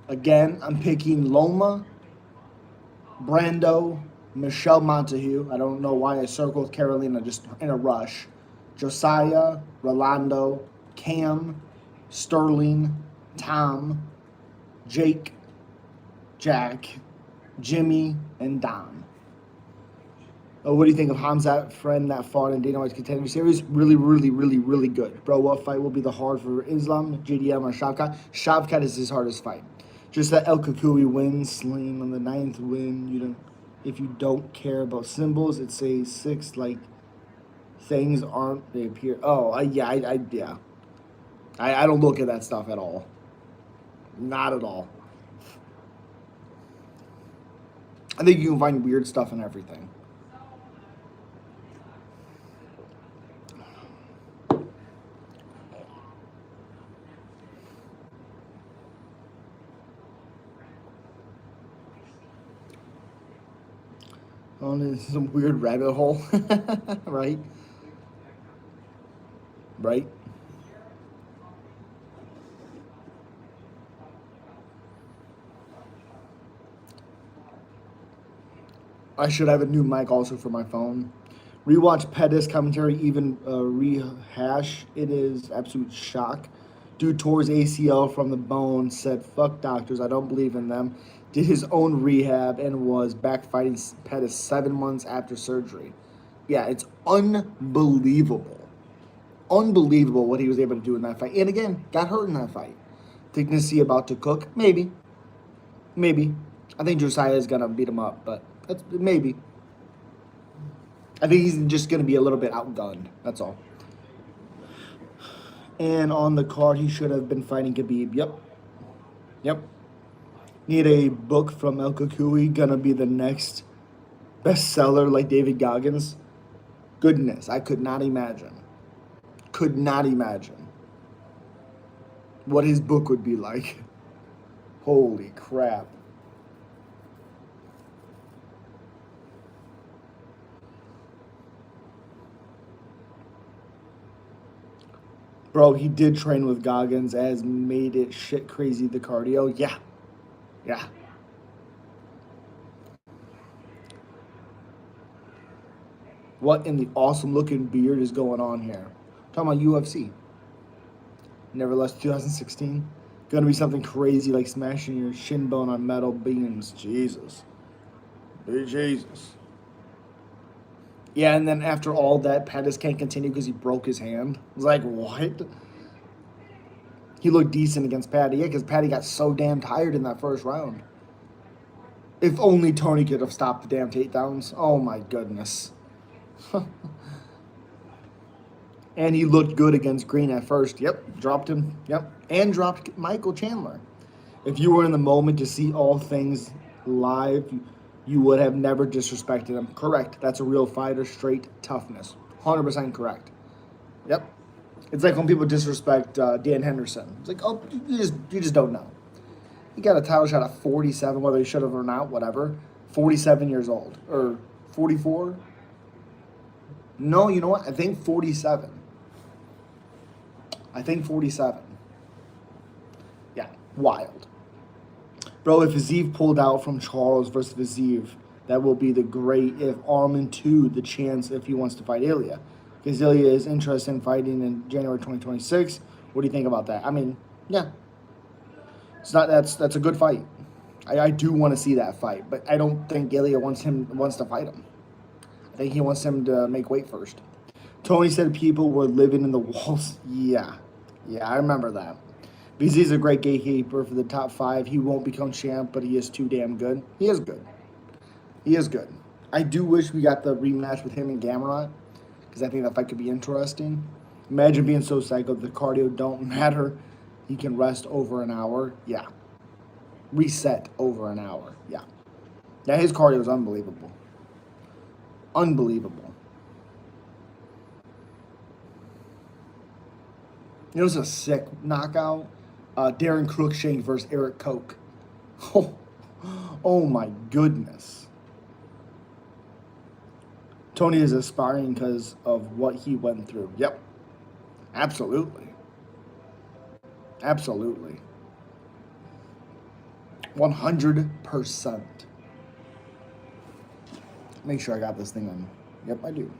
again, I'm picking Loma, Brando, Michelle Montague. I don't know why I circled Carolina just in a rush. Josiah, Rolando, Cam, Sterling, Tom, Jake, Jack, Jimmy, and Don. Oh, what do you think of Hamzat friend that fought in Dana White's Contender Series? Really, really, really, really good. Bro, what fight will be the hard for Islam, JDM, or Shavkat? Shavkat is his hardest fight. Just that El Cucuy wins, Slim on the 9th win. If you don't care about symbols, it says 6, like, things aren't, they appear. Oh, yeah. I don't look at that stuff at all. Not at all. I think you can find weird stuff in everything. on some weird rabbit hole, right? Right? I should have a new mic also for my phone. Rewatch Pettis commentary, even rehash. It is absolute shock. Dude tore his ACL from the bone, said, fuck doctors, I don't believe in them. Did his own rehab and was back fighting Pettis 7 months after surgery. Yeah, it's unbelievable. Unbelievable what he was able to do in that fight. And again, got hurt in that fight. Think Nisi about to cook? Maybe. Maybe. I think Josiah is going to beat him up, but that's maybe. I think he's just going to be a little bit outgunned. That's all. And on the card, he should have been fighting Khabib. Yep. Yep. Need a book from El Kukui. Gonna be the next bestseller like David Goggins. Goodness, I could not imagine. Could not imagine what his book would be like. Holy crap. Bro, he did train with Goggins, as made it shit crazy the cardio. Yeah. Yeah. What in the awesome looking beard is going on here? Talking about UFC. Nevertheless, 2016. Gonna be something crazy like smashing your shin bone on metal beams. Jesus. Jesus. Yeah, and then after all that, Pettis can't continue because he broke his hand. I was like, what? He looked decent against Patty. Yeah, because Patty got so damn tired in that first round. If only Tony could have stopped the damn takedowns. Oh my goodness. And he looked good against Green at first. Yep, dropped him. Yep, and dropped Michael Chandler. If you were in the moment to see all things live, you would have never disrespected him. Correct. That's a real fighter, straight toughness. 100% correct. Yep. It's like when people disrespect Dan Henderson. It's like, oh, you just don't know. He got a title shot at 47, whether he should have or not, whatever. 47 years old. Or 44? No, you know what? I think 47. I think 47. Yeah, wild. Bro, if Aziz pulled out from Charles versus Aziz, that will be the great if Armin too, the chance if he wants to fight Ilya. Because Ilya is interested in fighting in January 2026. What do you think about that? I mean, yeah. It's not that's a good fight. I do want to see that fight, but I don't think Ilya wants to fight him. I think he wants him to make weight first. Tony said people were living in the walls. Yeah, I remember that. Because he's a great gatekeeper for the top 5. He won't become champ, but he is too damn good. He is good. He is good. I do wish we got the rematch with him and Gamrot, because I think that fight could be interesting. Imagine being so psycho. The cardio don't matter. He can rest over an hour. Yeah. Reset over an hour. Yeah. Yeah, his cardio is unbelievable. Unbelievable. You know, it's a sick knockout. Darren Cruikshank versus Eric Koch. Oh my goodness. Tony is aspiring because of what he went through. Yep. Absolutely. Absolutely. 100%. Make sure I got this thing on. Yep, I do.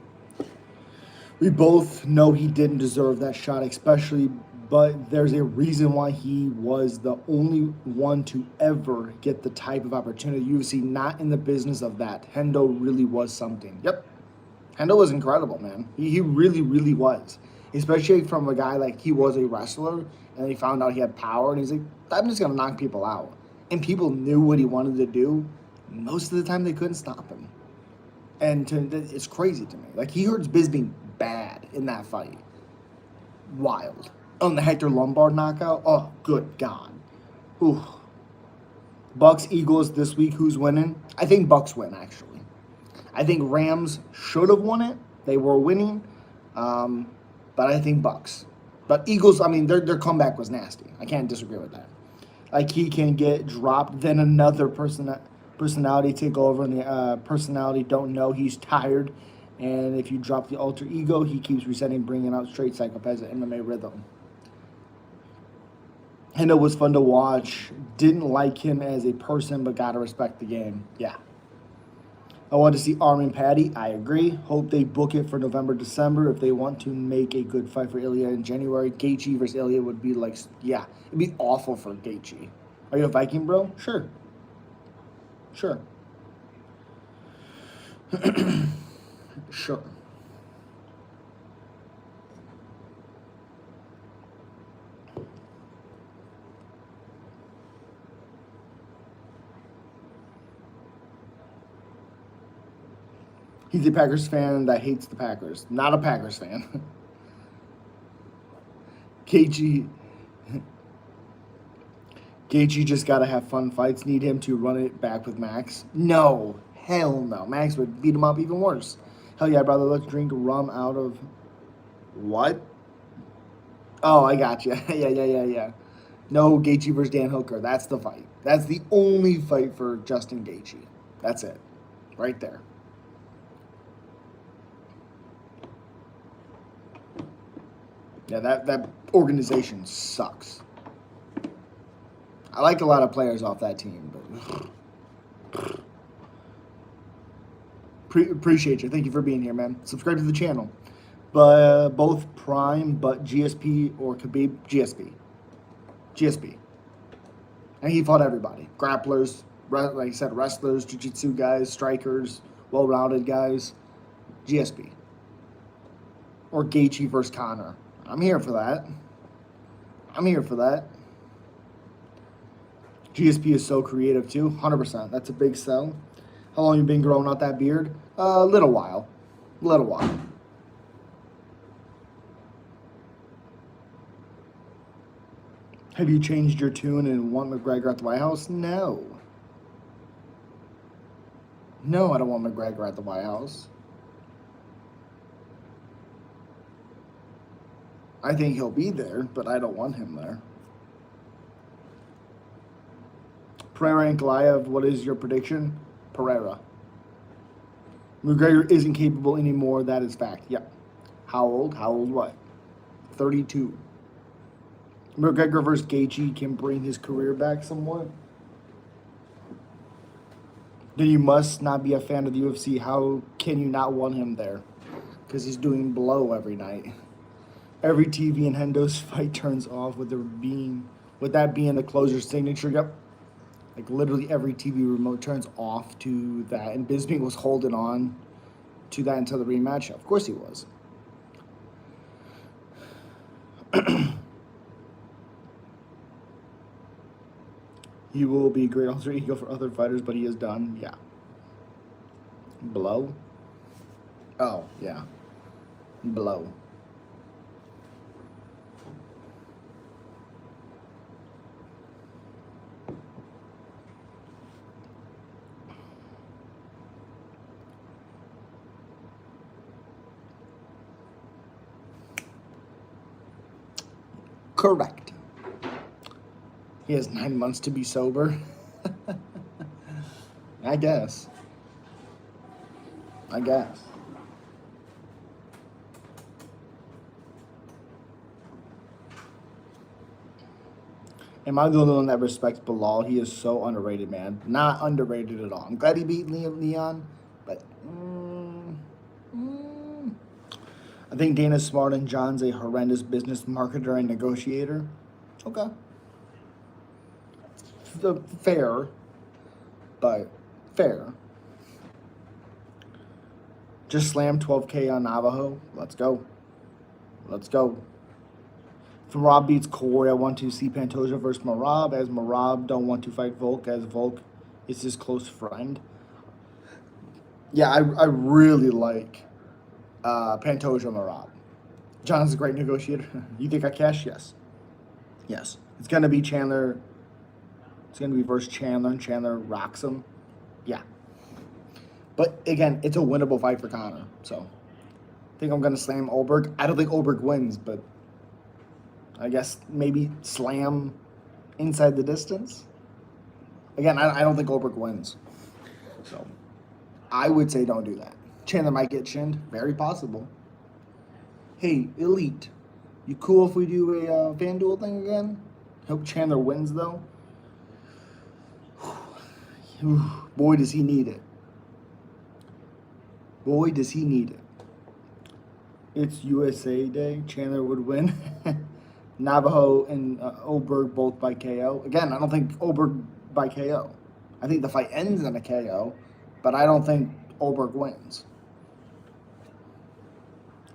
We both know he didn't deserve that shot, especially, but there's a reason why he was the only one to ever get the type of opportunity. UFC not in the business of that. Hendo really was something. Yep. Hendo was incredible, man. He really, really was. Especially from a guy like he was a wrestler, and he found out he had power, and he's like, I'm just going to knock people out. And people knew what he wanted to do. Most of the time, they couldn't stop him. And it's crazy to me. Like, he hurts Bisping bad in that fight. Wild. On the Hector Lombard knockout, oh, good God. Ooh. Bucks, Eagles this week, who's winning? I think Bucks win, actually. I think Rams should have won it. They were winning. But I think Bucks. But Eagles, I mean, their comeback was nasty. I can't disagree with that. Like, he can get dropped, then another person Personality take over, and the personality don't know he's tired. And if you drop the alter ego, he keeps resetting, bringing out straight psychopaths at MMA rhythm. And it was fun to watch. Didn't like him as a person, but gotta respect the game. Yeah. I want to see Armin Patty. I agree. Hope they book it for November, December. If they want to make a good fight for Ilya in January, Gaethje versus Ilya would be like, yeah, it'd be awful for Gaethje. Are you a Viking, bro? Sure. Sure. Sure. He's a Packers fan that hates the Packers. Not a Packers fan. Gaethje, Gaethje just gotta have fun fights. Need him to run it back with Max? No, hell no. Max would beat him up even worse. Hell yeah, brother. Let's drink rum out of what? Oh, I got you. Yeah. No, Gaethje versus Dan Hooker. That's the fight. That's the only fight for Justin Gaethje. That's it, right there. Yeah, that organization sucks. I like a lot of players off that team, but appreciate you. Thank you for being here, man. Subscribe to the channel. But both Prime, but GSP or Khabib, GSP. And he fought everybody: grapplers, like I said, wrestlers, jiu-jitsu guys, strikers, well-rounded guys. GSP or Gaethje versus Conor. I'm here for that. I'm here for that. GSP is so creative too, 100%. That's a big sell. How long you been growing out that beard? A little while. Little while. Have you changed your tune and want McGregor at the White House? No. No, I don't want McGregor at the White House. I think he'll be there, but I don't want him there. Pereira and Goliath, what is your prediction? Pereira. McGregor isn't capable anymore, that is fact. Yep. How old? How old what? 32. McGregor versus Gaethje can bring his career back somewhat. Then you must not be a fan of the UFC. How can you not want him there? Because he's doing blow every night. Every TV in Hendo's fight turns off with that being the closer's signature. Yep. Like literally every TV remote turns off to that. And Bisping was holding on to that until the rematch. Of course he was. He will be a great alter ego for other fighters, but he is done. Yeah. Blow? Oh, yeah. Blow. Correct. He has 9 months to be sober. I guess. Am I the only one that respects Bilal? He is so underrated, man. Not underrated at all. I'm glad he beat Leon, but I think Dana's smart and John's a horrendous business marketer and negotiator. Okay. Fair, but fair. Just slam 12K on Navajo. Let's go. Let's go. If Marab beats Corey, I want to see Pantoja versus Marab, as Marab don't want to fight Volk, as Volk is his close friend. Yeah, I really like Pantoja Marab. John's a great negotiator. You think I cash? Yes. Yes. It's going to be Chandler. It's going to be versus Chandler, and Chandler rocks him. Yeah. But, again, it's a winnable fight for Conor. So, I think I'm going to slam Oberg. I don't think Oberg wins, but I guess maybe slam inside the distance. Again, I don't think Oberg wins. So I would say don't do that. Chandler might get chinned. Very possible. Hey, Elite, you cool if we do a FanDuel thing again? Hope Chandler wins though. Boy, does he need it. Boy, does he need it. It's USA Day. Chandler would win. Navajo and Oberg both by KO. Again, I don't think Oberg by KO. I think the fight ends in a KO, but I don't think Oberg wins.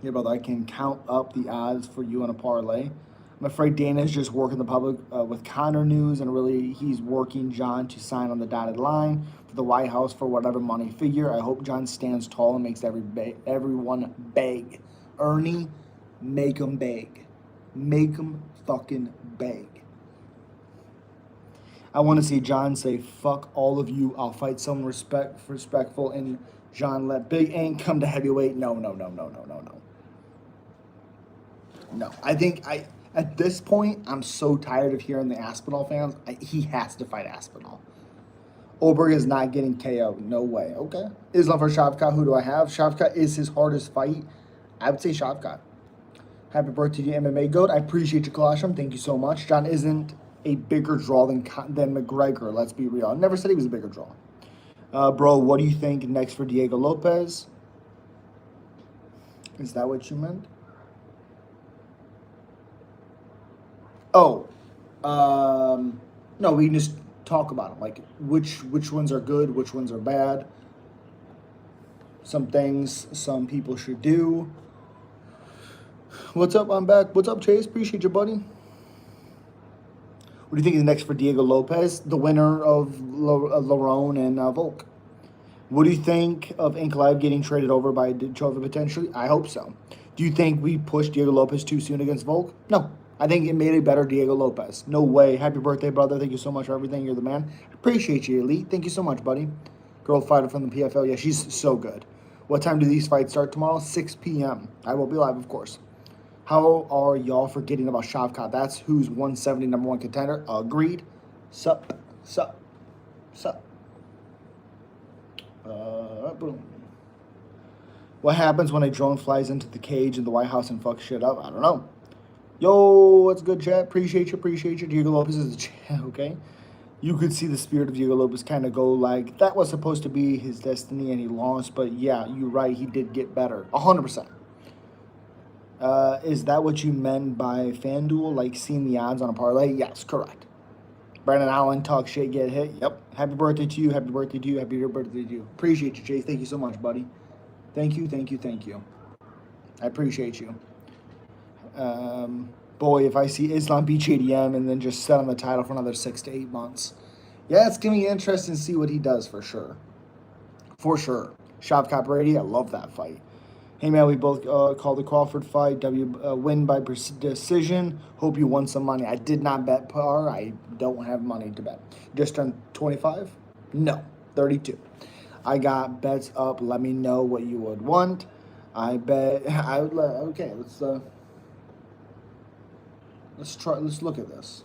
Yeah, brother, I can count up the odds for you on a parlay. I'm afraid Dana's just working the public with Connor news, and really he's working John to sign on the dotted line for the White House for whatever money figure. I hope John stands tall and makes everyone beg. Ernie, make him beg. Make him fucking beg. I want to see John say, fuck all of you. I'll fight someone respectful, and John let Big Ant come to heavyweight. No. No, I think at this point, I'm so tired of hearing the Aspinall fans. He has to fight Aspinall. Oberg is not getting KO. No way. Okay. Islam for Shavkat. Who do I have? Shavkat is his hardest fight. I would say Shavkat. Happy birthday to MMA GOAT. I appreciate you, Kalasham. Thank you so much. John isn't a bigger draw than McGregor. Let's be real. I never said he was a bigger draw. Bro, what do you think next for Diego Lopez? Is that what you meant? Oh, no, we can just talk about them. Like, which ones are good, which ones are bad. Some things some people should do. What's up? I'm back. What's up, Chase? Appreciate you, buddy. What do you think is next for Diego Lopez? The winner of Lerone and Volk. What do you think of Ankalaev getting traded over by Chova potentially? I hope so. Do you think we pushed Diego Lopez too soon against Volk? No. I think it made a better Diego Lopez. No way. Happy birthday, brother. Thank you so much for everything. You're the man. Appreciate you, Elite. Thank you so much, buddy. Girl fighter from the PFL. Yeah, she's so good. What time do these fights start tomorrow? 6 p.m. I will be live, of course. How are y'all forgetting about Shavkat? That's who's 170 number one contender. Agreed. Sup. Boom. What happens when a drone flies into the cage in the White House and fucks shit up? I don't know. Yo, what's good, chat? Appreciate you. Diego Lopez is the chat, okay? You could see the spirit of Diego Lopez kind of go like, that was supposed to be his destiny and he lost, but yeah, you're right, he did get better. 100%. Is that what you meant by FanDuel, like seeing the odds on a parlay? Yes, correct. Brandon Allen, talk shit, get hit. Yep. Happy birthday to you. Happy birthday to you. Appreciate you, Chase. Thank you so much, buddy. Thank you. I appreciate you. Boy, if I see Islam beat JDM and then just set on the title for another 6 to 8 months. Yeah, it's going to be interesting to see what he does for sure. For sure. Shavkat Brady, I love that fight. Hey, man, we both called the Crawford fight. Win by decision. Hope you won some money. I did not bet par. I don't have money to bet. Just turned 25? No, 32. I got bets up. Let me know what you would want. I bet. Okay, let's try. Let's look at this.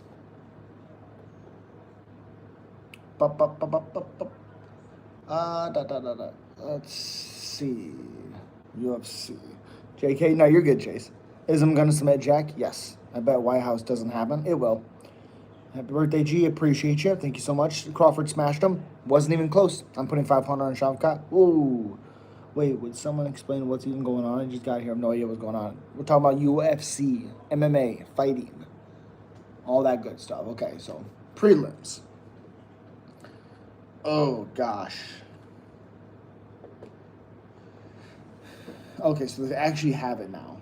Let's see. UFC. JK, no, you're good, Chase. Is I'm gonna submit Jack? Yes. I bet White House doesn't happen. It will. Happy birthday, G. Appreciate you. Thank you so much. Crawford smashed him. Wasn't even close. I'm putting 500 on Shavkat. Ooh. Wait, would someone explain what's even going on? I just got here. I have no idea what's going on. We're talking about UFC, MMA, fighting, all that good stuff. Okay, so prelims. Oh, gosh. Okay, so they actually have it now.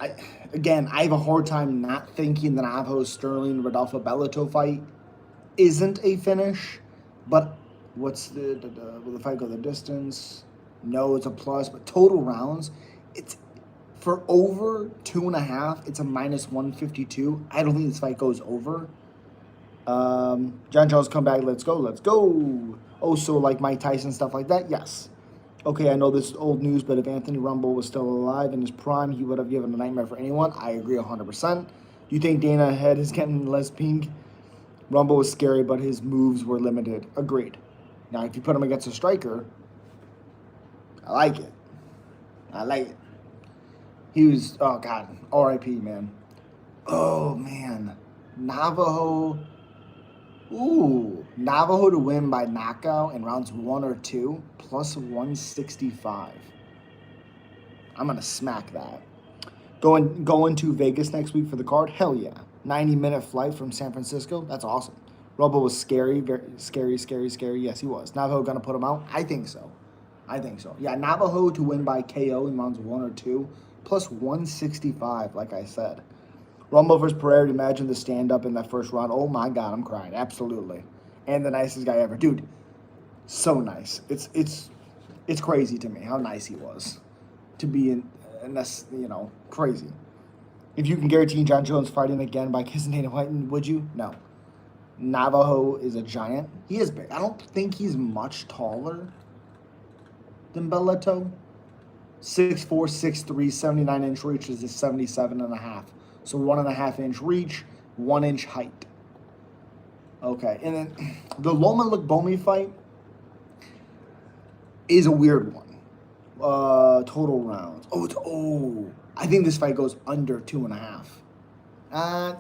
I have a hard time not thinking the Navajo Sterling Rodolfo Bellato fight isn't a finish, but what's will the fight go the distance? No, it's a plus, but total rounds, it's for over 2.5. It's a -152. I don't think this fight goes over. John Jones come back. Let's go. Oh, so like Mike Tyson stuff like that. Yes. Okay, I know this is old news, but if Anthony Rumble was still alive in his prime, he would have given a nightmare for anyone. I agree 100%. Do you think Dana head is getting less pink? Rumble was scary, but his moves were limited. Agreed. Now, if you put him against a striker, I like it. I like it. He was, oh, God, R.I.P., man. Oh, man. Navajo. Ooh. Navajo to win by knockout in rounds 1 or 2, plus 165. I'm going to smack that. Going to Vegas next week for the card? Hell yeah. 90-minute flight from San Francisco? That's awesome. Rumble was scary, very scary, scary, scary. Yes, he was. Navajo going to put him out? I think so. Yeah, Navajo to win by KO in rounds 1 or 2, plus 165, like I said. Rumble versus Pereira, imagine the stand-up in that first round. Oh, my God, I'm crying. Absolutely. And the nicest guy ever. Dude, so nice. It's crazy to me how nice he was to be in, and that's, crazy. If you can guarantee John Jones fighting again by kissing Dana White, would you? No. Navajo is a giant. He is big. I don't think he's much taller than Bellato. 6'4", 6'3", 79-inch reach is 77.5. So 1.5-inch reach, 1-inch height. Okay, and then the Loma Lukbomi fight is a weird one. Total rounds. I think this fight goes under 2.5. Yeah.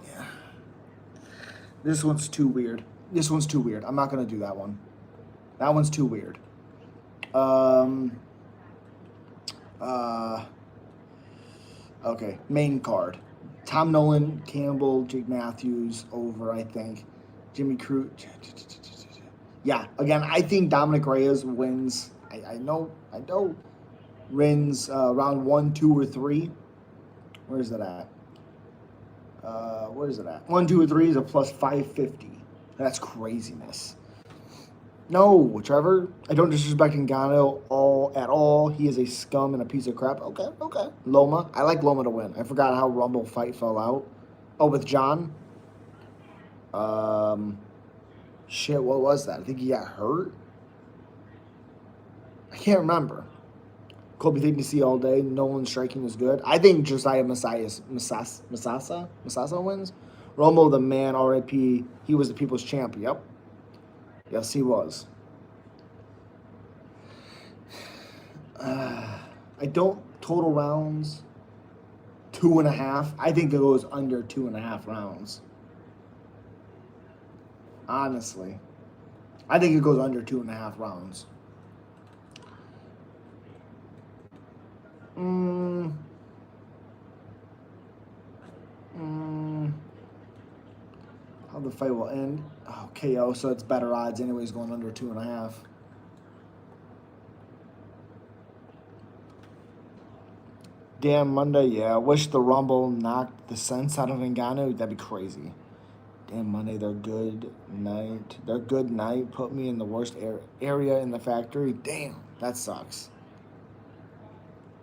This one's too weird. I'm not gonna do that one. That one's too weird. Okay, main card. Tom Nolan, Campbell, Jake Matthews over, I think. Jimmy Crute. Yeah, again, I think Dominic Reyes wins. I know. Wins round 1, 2, or 3. Where is it at? 1, 2, or 3 is a plus 550. That's craziness. No, Trevor. I don't disrespect Ngannou at all. He is a scum and a piece of crap. Okay. Loma. I like Loma to win. I forgot how Rumble fight fell out. Oh, with John? Shit, what was that? I think he got hurt? I can't remember. Colby thinking to see all day. Nolan striking is good. I think Josiah Masasa wins. Romo, the man, RIP. He was the people's champ. Yep. Yes, he was. I don't total rounds 2.5. I think it goes under 2.5 rounds. Honestly, I think it goes under 2.5 rounds. How the fight will end? Oh, KO, so it's better odds anyways, going under 2.5. Damn Monday, yeah. Wish the Rumble knocked the sense out of Ngannou. That'd be crazy. Damn Monday, they're good night. Put me in the worst area in the factory. Damn, that sucks.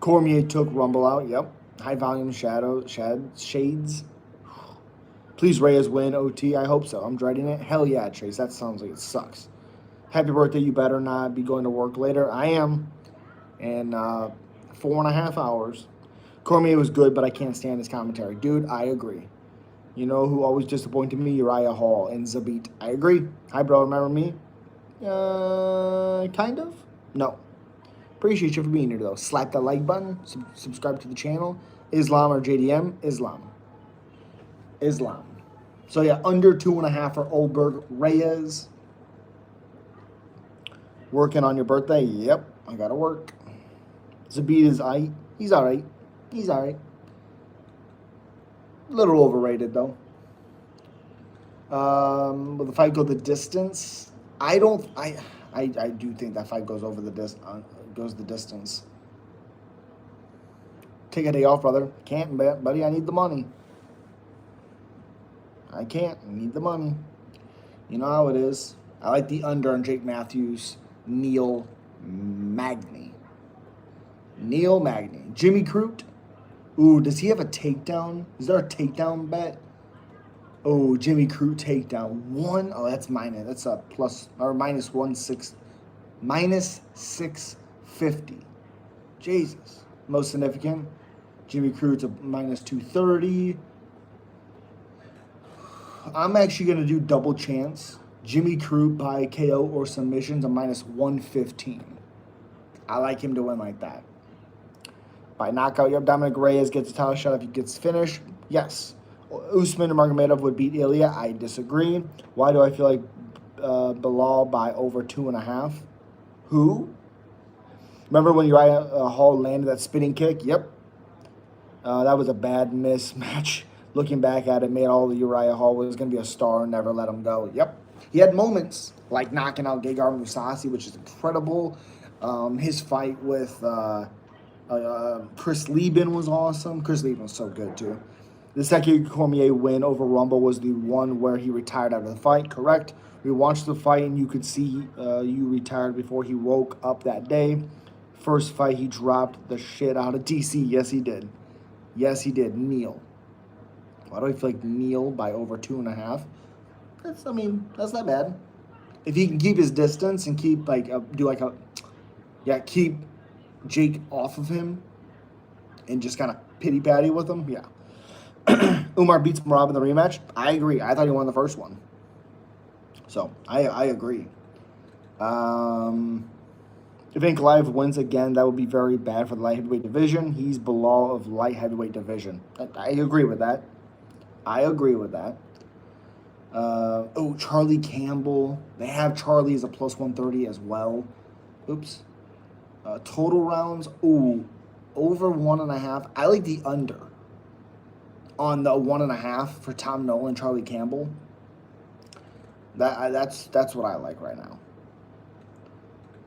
Cormier took Rumble out. Yep. High volume shades. Please Reyes win OT. I hope so. I'm dreading it. Hell yeah, Chase. That sounds like it sucks. Happy birthday. You better not be going to work later. I am. In 4.5 hours. Cormier was good, but I can't stand his commentary. Dude, I agree. You know who always disappointed me? Uriah Hall and Zabit. I agree. Hi, bro. Remember me? Kind of? No. Appreciate you for being here, though. Slap that like button. Subscribe to the channel. Islam or JDM? Islam. So, yeah, under 2.5 for Oldberg Reyes. Working on your birthday? Yep. I got to work. Zabit is aight. He's all right. A little overrated, though. Will the fight go the distance? I do think that fight goes over the distance. Take a day off, brother. Can't, buddy. I need the money. I can't. I need the money. You know how it is. I like the under on Jake Matthews. Neil Magny. Jimmy Crute. Ooh, does he have a takedown? Is there a takedown bet? Oh, Jimmy Crute takedown. 1. Oh, that's minus. That's a plus or minus 650. Jesus. Most significant. Jimmy Crute's a minus 230. I'm actually going to do double chance Jimmy Crute by KO or submissions a minus 115. I like him to win like that. By knockout, yep, Dominic Reyes gets a title shot if he gets finished. Yes. Usman and Magomedov would beat Ilya. I disagree. Why do I feel like Bilal by over 2.5? Who? Remember when Uriah Hall landed that spinning kick? Yep. That was a bad mismatch. Looking back at it, made all the Uriah Hall was going to be a star and never let him go. Yep. He had moments like knocking out Gegard Mousasi, which is incredible. His fight with Chris Lieben was awesome. Chris Lieben was so good, too. The second Cormier win over Rumble was the one where he retired out of the fight, correct? We watched the fight, and you could see you retired before he woke up that day. First fight, he dropped the shit out of DC. Yes, he did. Yes, he did. Neil. Why do I feel like Neil by over 2.5? That's not bad. If he can keep his distance and keep, keep Jake off of him and just kind of pity-patty with him, yeah. Umar beats Merab in the rematch. I agree. I thought he won the first one. So, I agree. If Ankalaev wins again, that would be very bad for the light heavyweight division. He's below of light heavyweight division. I agree with that. Charlie Campbell. They have Charlie as a plus 130 as well. Oops. Total rounds. Over 1.5. I like the under on the 1.5 for Tom Nolan, Charlie Campbell. That's what I like right now.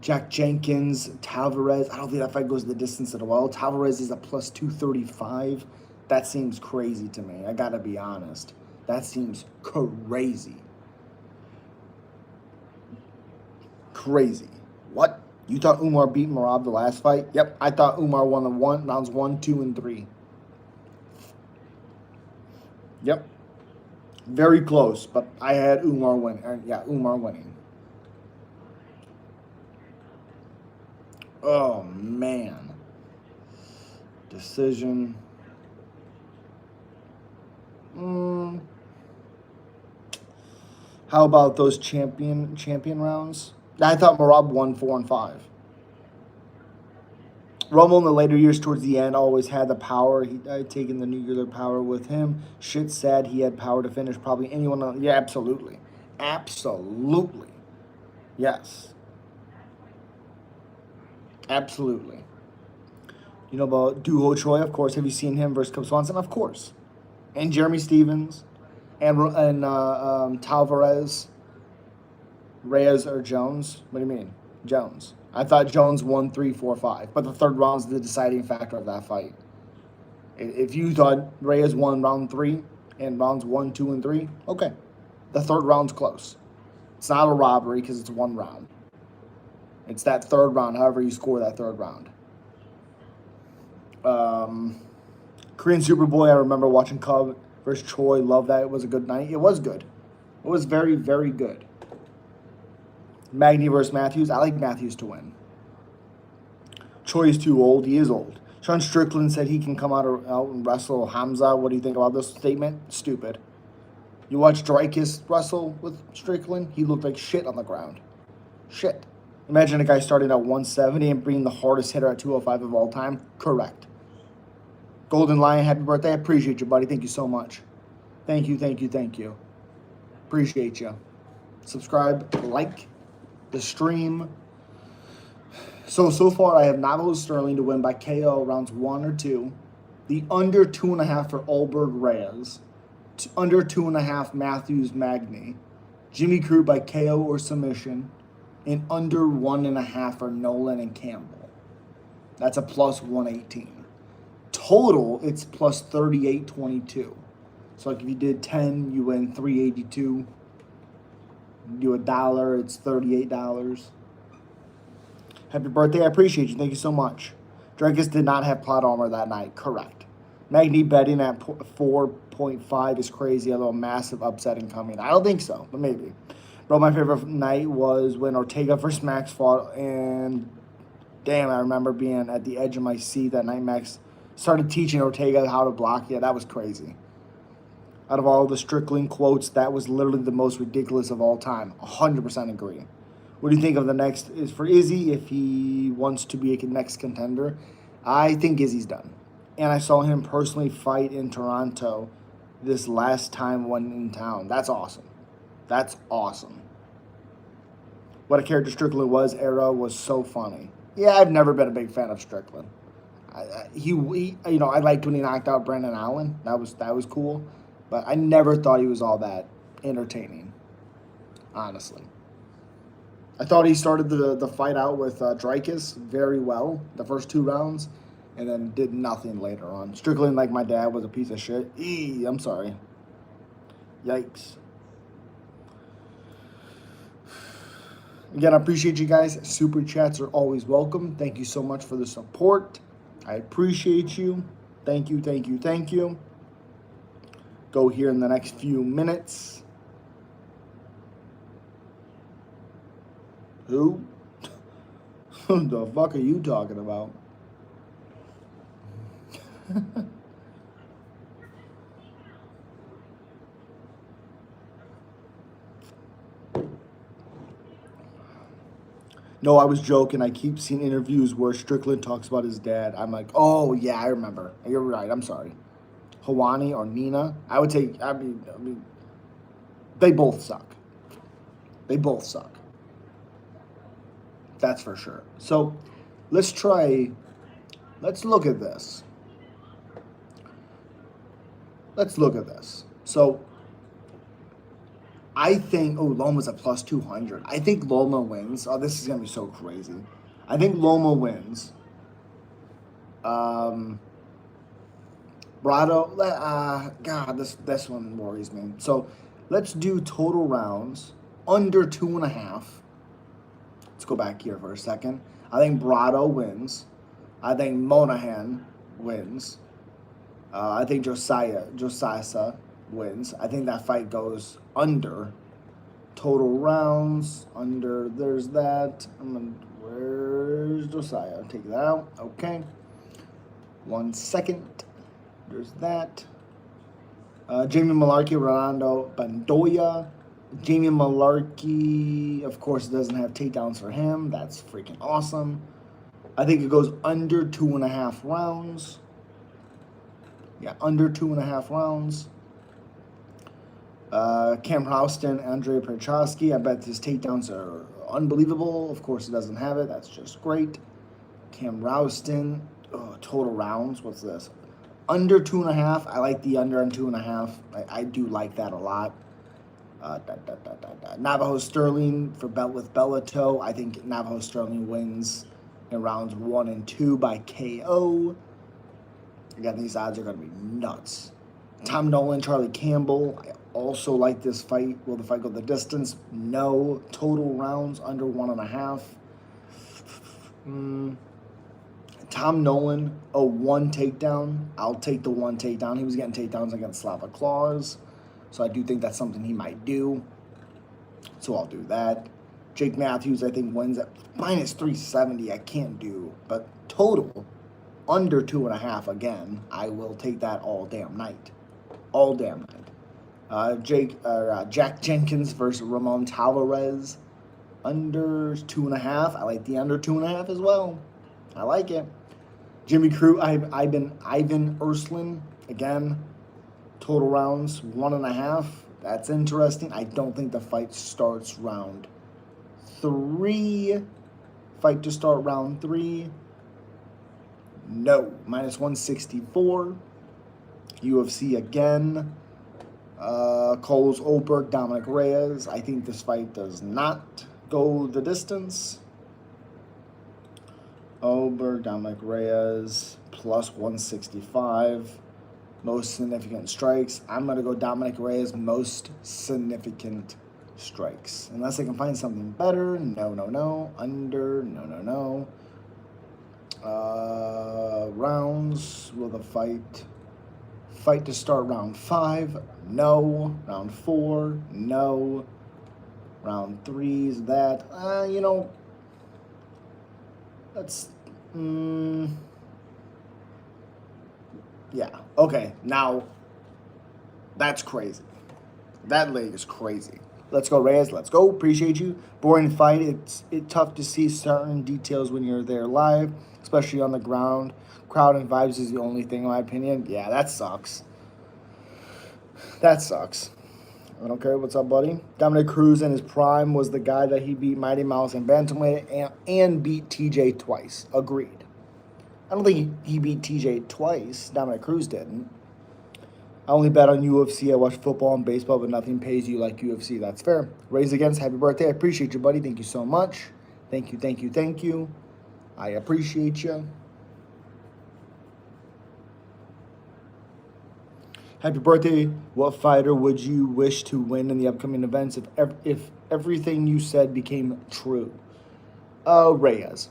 Jack Jenkins, Tavares. I don't think that fight goes the distance at all. Tavares is a plus 235. That seems crazy to me. I gotta be honest. That seems crazy. Crazy. What? You thought Umar beat Merab the last fight? Yep, I thought Umar won the rounds 1, 2, and 3. Yep. Very close, but I had Umar win. Umar winning. Oh, man. Decision. How about those champion rounds? I thought Merab won 4 and 5. Rumble in the later years towards the end always had the power. He had taken the nuclear power with him. Shit said he had power to finish probably anyone else. Yeah, absolutely. Absolutely. Yes. Absolutely. You know about Duho Choi, of course. Have you seen him versus Cub Swanson? Of course. And Jeremy Stevens. And Tavares. Reyes or Jones? What do you mean? Jones. I thought Jones won 3, 4, 5. But the third round is the deciding factor of that fight. If you thought Reyes won round 3 and rounds 1, 2, and 3, okay. The third round's close. It's not a robbery because it's one round. It's that third round, however you score that third round. Korean Superboy, I remember watching Cub versus Choi. Love that. It was a good night. It was good. It was very, very good. Magny versus Matthews. I like Matthews to win. Choi is too old. He is old. Sean Strickland said he can come out and wrestle Hamza. What do you think about this statement? Stupid. You watch Dreykus wrestle with Strickland? He looked like shit on the ground. Shit. Imagine a guy starting at 170 and being the hardest hitter at 205 of all time. Correct. Golden Lion, happy birthday. I appreciate you, buddy. Thank you so much. Thank you. Appreciate you. Subscribe, like the stream. So far I have Navajo Sterling to win by KO rounds 1 or 2. The under 2.5 for Ulberg Reyes. Under 2.5 Matthews Magny. Jimmy Crute by KO or submission. And under 1.5 for Nolan and Campbell. That's a plus 118. Total, it's plus 38.22. So like if you did 10, you win 382. Do $1, it's $38. Happy birthday, I appreciate you. Thank you so much. Dreykus did not have plot armor that night. Correct. Magny betting at 4.5 is crazy. A little massive upset incoming. I don't think so, but maybe. Bro, my favorite night was when Ortega versus Max fought, and damn, I remember being at the edge of my seat that night. Max started teaching Ortega how to block. Yeah, that was crazy. Out of all the Strickland quotes, that was literally the most ridiculous of all time. 100% agree. What do you think of the next is for Izzy if he wants to be a next contender? I think Izzy's done. And I saw him personally fight in Toronto this last time when in town. That's awesome. That's awesome. What a character Strickland was era was so funny. Yeah, I've never been a big fan of Strickland. I liked when he knocked out Brandon Allen. That was cool, but I never thought he was all that entertaining. Honestly, I thought he started the fight out with Dreykus very well the first 2 rounds, and then did nothing later on. Strickland, like my dad, was a piece of shit. I'm sorry. Yikes. Again, I appreciate you guys. Super chats are always welcome. Thank you so much for the support. I appreciate you. Thank you, thank you, thank you. Go here in the next few minutes. Who? What the fuck are you talking about? No, I was joking. I keep seeing interviews where Strickland talks about his dad. I'm like, oh yeah, I remember. You're right. I'm sorry. Hawani or Nina. I would take. I mean, they both suck. They both suck. That's for sure. So, let's try. Let's look at this. Let's look at this. So, I think. Oh, Loma's at plus 200. I think Loma wins. Oh, this is gonna be so crazy. I think Loma wins. Brado, God, this one worries me. So, let's do total rounds under 2.5. Let's go back here for a second. I think Brado wins. I think Monahan wins. I think Josiah wins. I think that fight goes under total rounds. Under, there's that. Where's Josiah? Take that out. Okay. 1 second. There's that. Jamie Malarkey, Rolando Bandoya. Jamie Malarkey, of course, doesn't have takedowns for him. That's freaking awesome. I think it goes under 2.5 rounds. Yeah, under 2.5 rounds. Cam Houston, Andrei Perchowski. I bet his takedowns are unbelievable. Of course, he doesn't have it. That's just great. Cam Rouston. Oh, total rounds. What's this? Under 2.5. I like the under on 2.5. I do like that a lot. Navajo Sterling for belt with Bellato. I think Navajo Sterling wins in rounds 1 and 2 by KO. Again, these odds are going to be nuts. Tom Nolan, Charlie Campbell. I also like this fight. Will the fight go the distance? No. Total rounds under 1.5. Tom Nolan, a 1 takedown. I'll take the 1 takedown. He was getting takedowns against Slava Claus. So I do think that's something he might do. So I'll do that. Jake Matthews, I think, wins at minus 370. I can't do. But total, under 2.5 again. I will take that all damn night. All damn night. Jack Jenkins versus Ramon Tavares. Under 2.5. I like the under 2.5 as well. I like it. Jimmy Crute, Ivan Urslan. Again, total rounds 1.5. That's interesting. I don't think the fight starts round 3. Fight to start round 3. No. Minus 164. UFC again. Coles Oberg, Dominic Reyes. I think this fight does not go the distance. Oberg, Dominic Reyes, plus 165. Most significant strikes. I'm going to go Dominic Reyes, most significant strikes. Unless I can find something better. No. Under. No. Rounds. Will the fight to start round 5? No. Round 4? No. Round 3 is that. That's. Yeah. Okay. Now, That's crazy. That leg is crazy. Let's go, Reyes. Let's go. Appreciate you. Boring fight. It's tough to see certain details when you're there live, especially on the ground. Crowd and vibes is the only thing, in my opinion. Yeah, that sucks. That sucks. I don't care. What's up, buddy? Dominic Cruz in his prime was the guy that he beat Mighty Mouse and Bantamweight and beat TJ twice. Agreed. I don't think he beat TJ twice. Dominic Cruz didn't. I only bet on UFC. I watch football and baseball, but nothing pays you like UFC. That's fair. Raise Against, happy birthday. I appreciate you, buddy. Thank you so much. Thank you, thank you, thank you. I appreciate you. Happy birthday. What fighter would you wish to win in the upcoming events if everything you said became true? Reyes.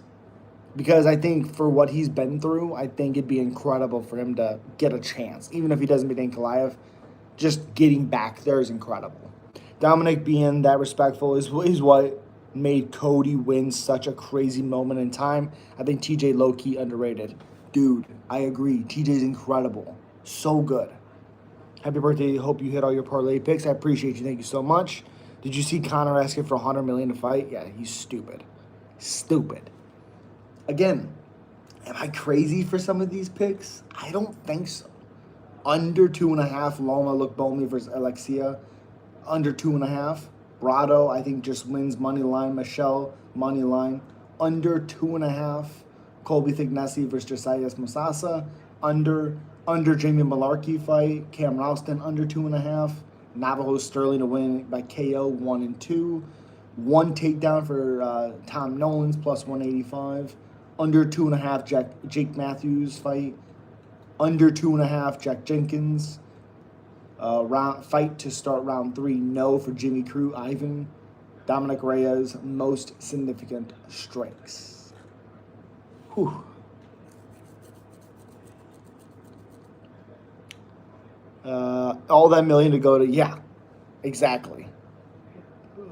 Because I think for what he's been through, I think it'd be incredible for him to get a chance. Even if he doesn't beat Ankalaev, just getting back there is incredible. Dominic being that respectful is what made Cody win such a crazy moment in time. I think TJ low-key underrated. Dude, I agree. TJ's incredible. So good. Happy birthday. Hope you hit all your parlay picks. I appreciate you. Thank you so much. Did you see Conor asking for $100 million to fight? Yeah, he's stupid. Stupid. Again, am I crazy for some of these picks? I don't think so. Under 2.5, Loma Lookbomi versus Alexia. Under 2.5. Brado, I think, just wins money line. Michelle, money line. Under 2.5. Colby Thignesi versus Josias Musasa. Under Jamie Malarkey fight. Cam Ralston, under 2.5. Navajo Sterling to win by KO 1 and 2. One takedown for Tom Nolans, plus 185. Under 2.5, Jake Matthews fight. Under 2.5, Jack Jenkins. Fight to start round 3, no for Jimmy Crew, Ivan. Dominic Reyes, most significant strikes. Whew. All that million to go to, yeah, exactly.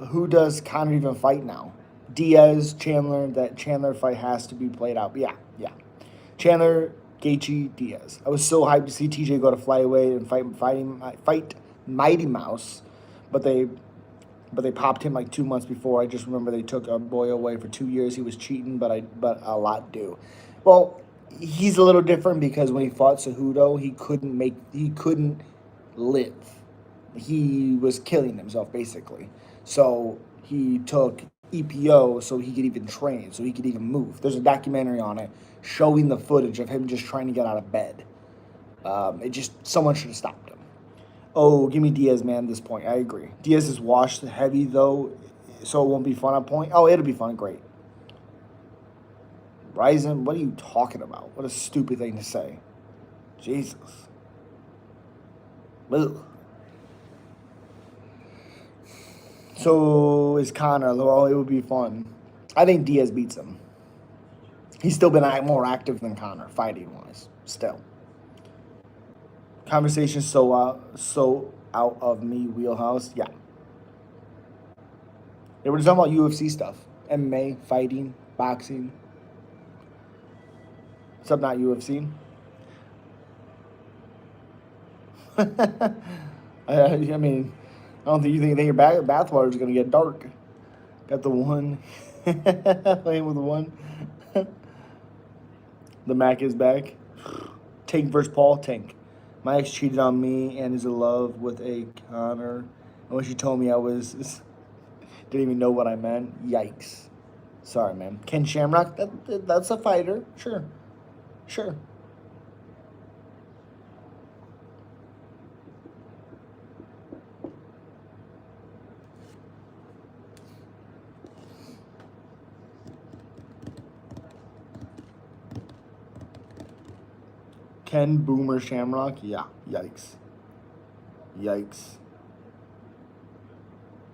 Who does Conor even fight now? Diaz, Chandler. That Chandler fight has to be played out. But yeah. Chandler, Gaethje, Diaz. I was so hyped to see TJ go to flyweight and fight Mighty Mouse, but they popped him like 2 months before. I just remember they took our boy away for 2 years. He was cheating, but a lot do. Well, he's a little different because when he fought Cejudo, he couldn't live. He was killing himself basically. So he took EPO so he could even train, so he could even move. There's a documentary on it showing the footage of him just trying to get out of bed. Someone should have stopped him. Oh, give me Diaz, man, at this point. I agree. Diaz is washed heavy, though, so it won't be fun at point. Oh, it'll be fun. Great. Ryzen, what are you talking about? What a stupid thing to say. Jesus. Ugh. So is Conor. Well, it would be fun. I think Diaz beats him. He's still been more active than Conor, fighting-wise. Still. Conversation so out of me wheelhouse. Yeah. They were just talking about UFC stuff. MMA, fighting, boxing. Except not UFC. I mean, I don't think you think your bathwater is going to get dark. Got the one. Playing with the one. The Mac is back. Tank versus Paul. Tank. My ex cheated on me and is in love with a Conor. And when she told me didn't even know what I meant. Yikes. Sorry, man. Ken Shamrock, that's a fighter. Sure. Ken Boomer Shamrock? Yeah. Yikes.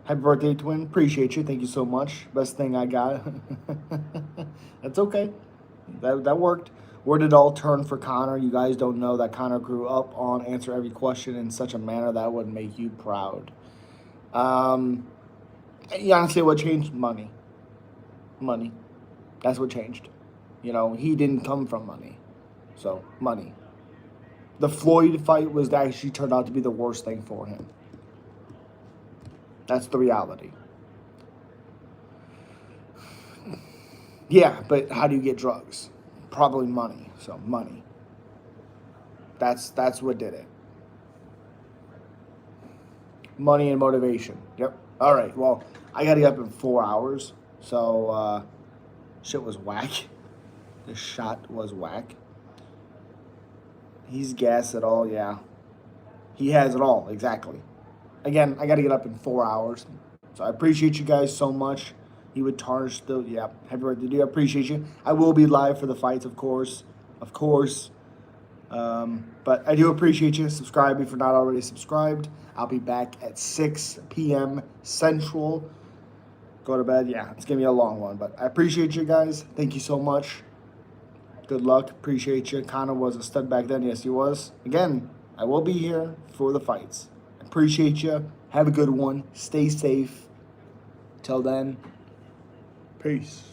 Happy birthday, twin. Appreciate you. Thank you so much. Best thing I got. That's okay. That worked. Where did it all turn for Conor? You guys don't know that Conor grew up on Answer Every Question in such a manner that would make you proud. Honestly, what changed? Money. That's what changed. He didn't come from money. So, money. The Floyd fight was actually turned out to be the worst thing for him. That's the reality. Yeah, but how do you get drugs? Probably money. So money. That's what did it. Money and motivation. Yep. All right. Well, I got to get up in 4 hours. So shit was whack. The shot was whack. He's gassed it all. Yeah. He has it all. Exactly. Again, I got to get up in 4 hours. So I appreciate you guys so much. He would tarnish the, yeah, happy birthday to you. I appreciate you. I will be live for the fights, of course. Of course. But I do appreciate you. Subscribe if you're not already subscribed. I'll be back at 6 p.m. Central. Go to bed. Yeah, it's going to be a long one. But I appreciate you guys. Thank you so much. Good luck. Appreciate you. Connor was a stud back then. Yes, he was. Again, I will be here for the fights. Appreciate you. Have a good one. Stay safe. Till then, peace.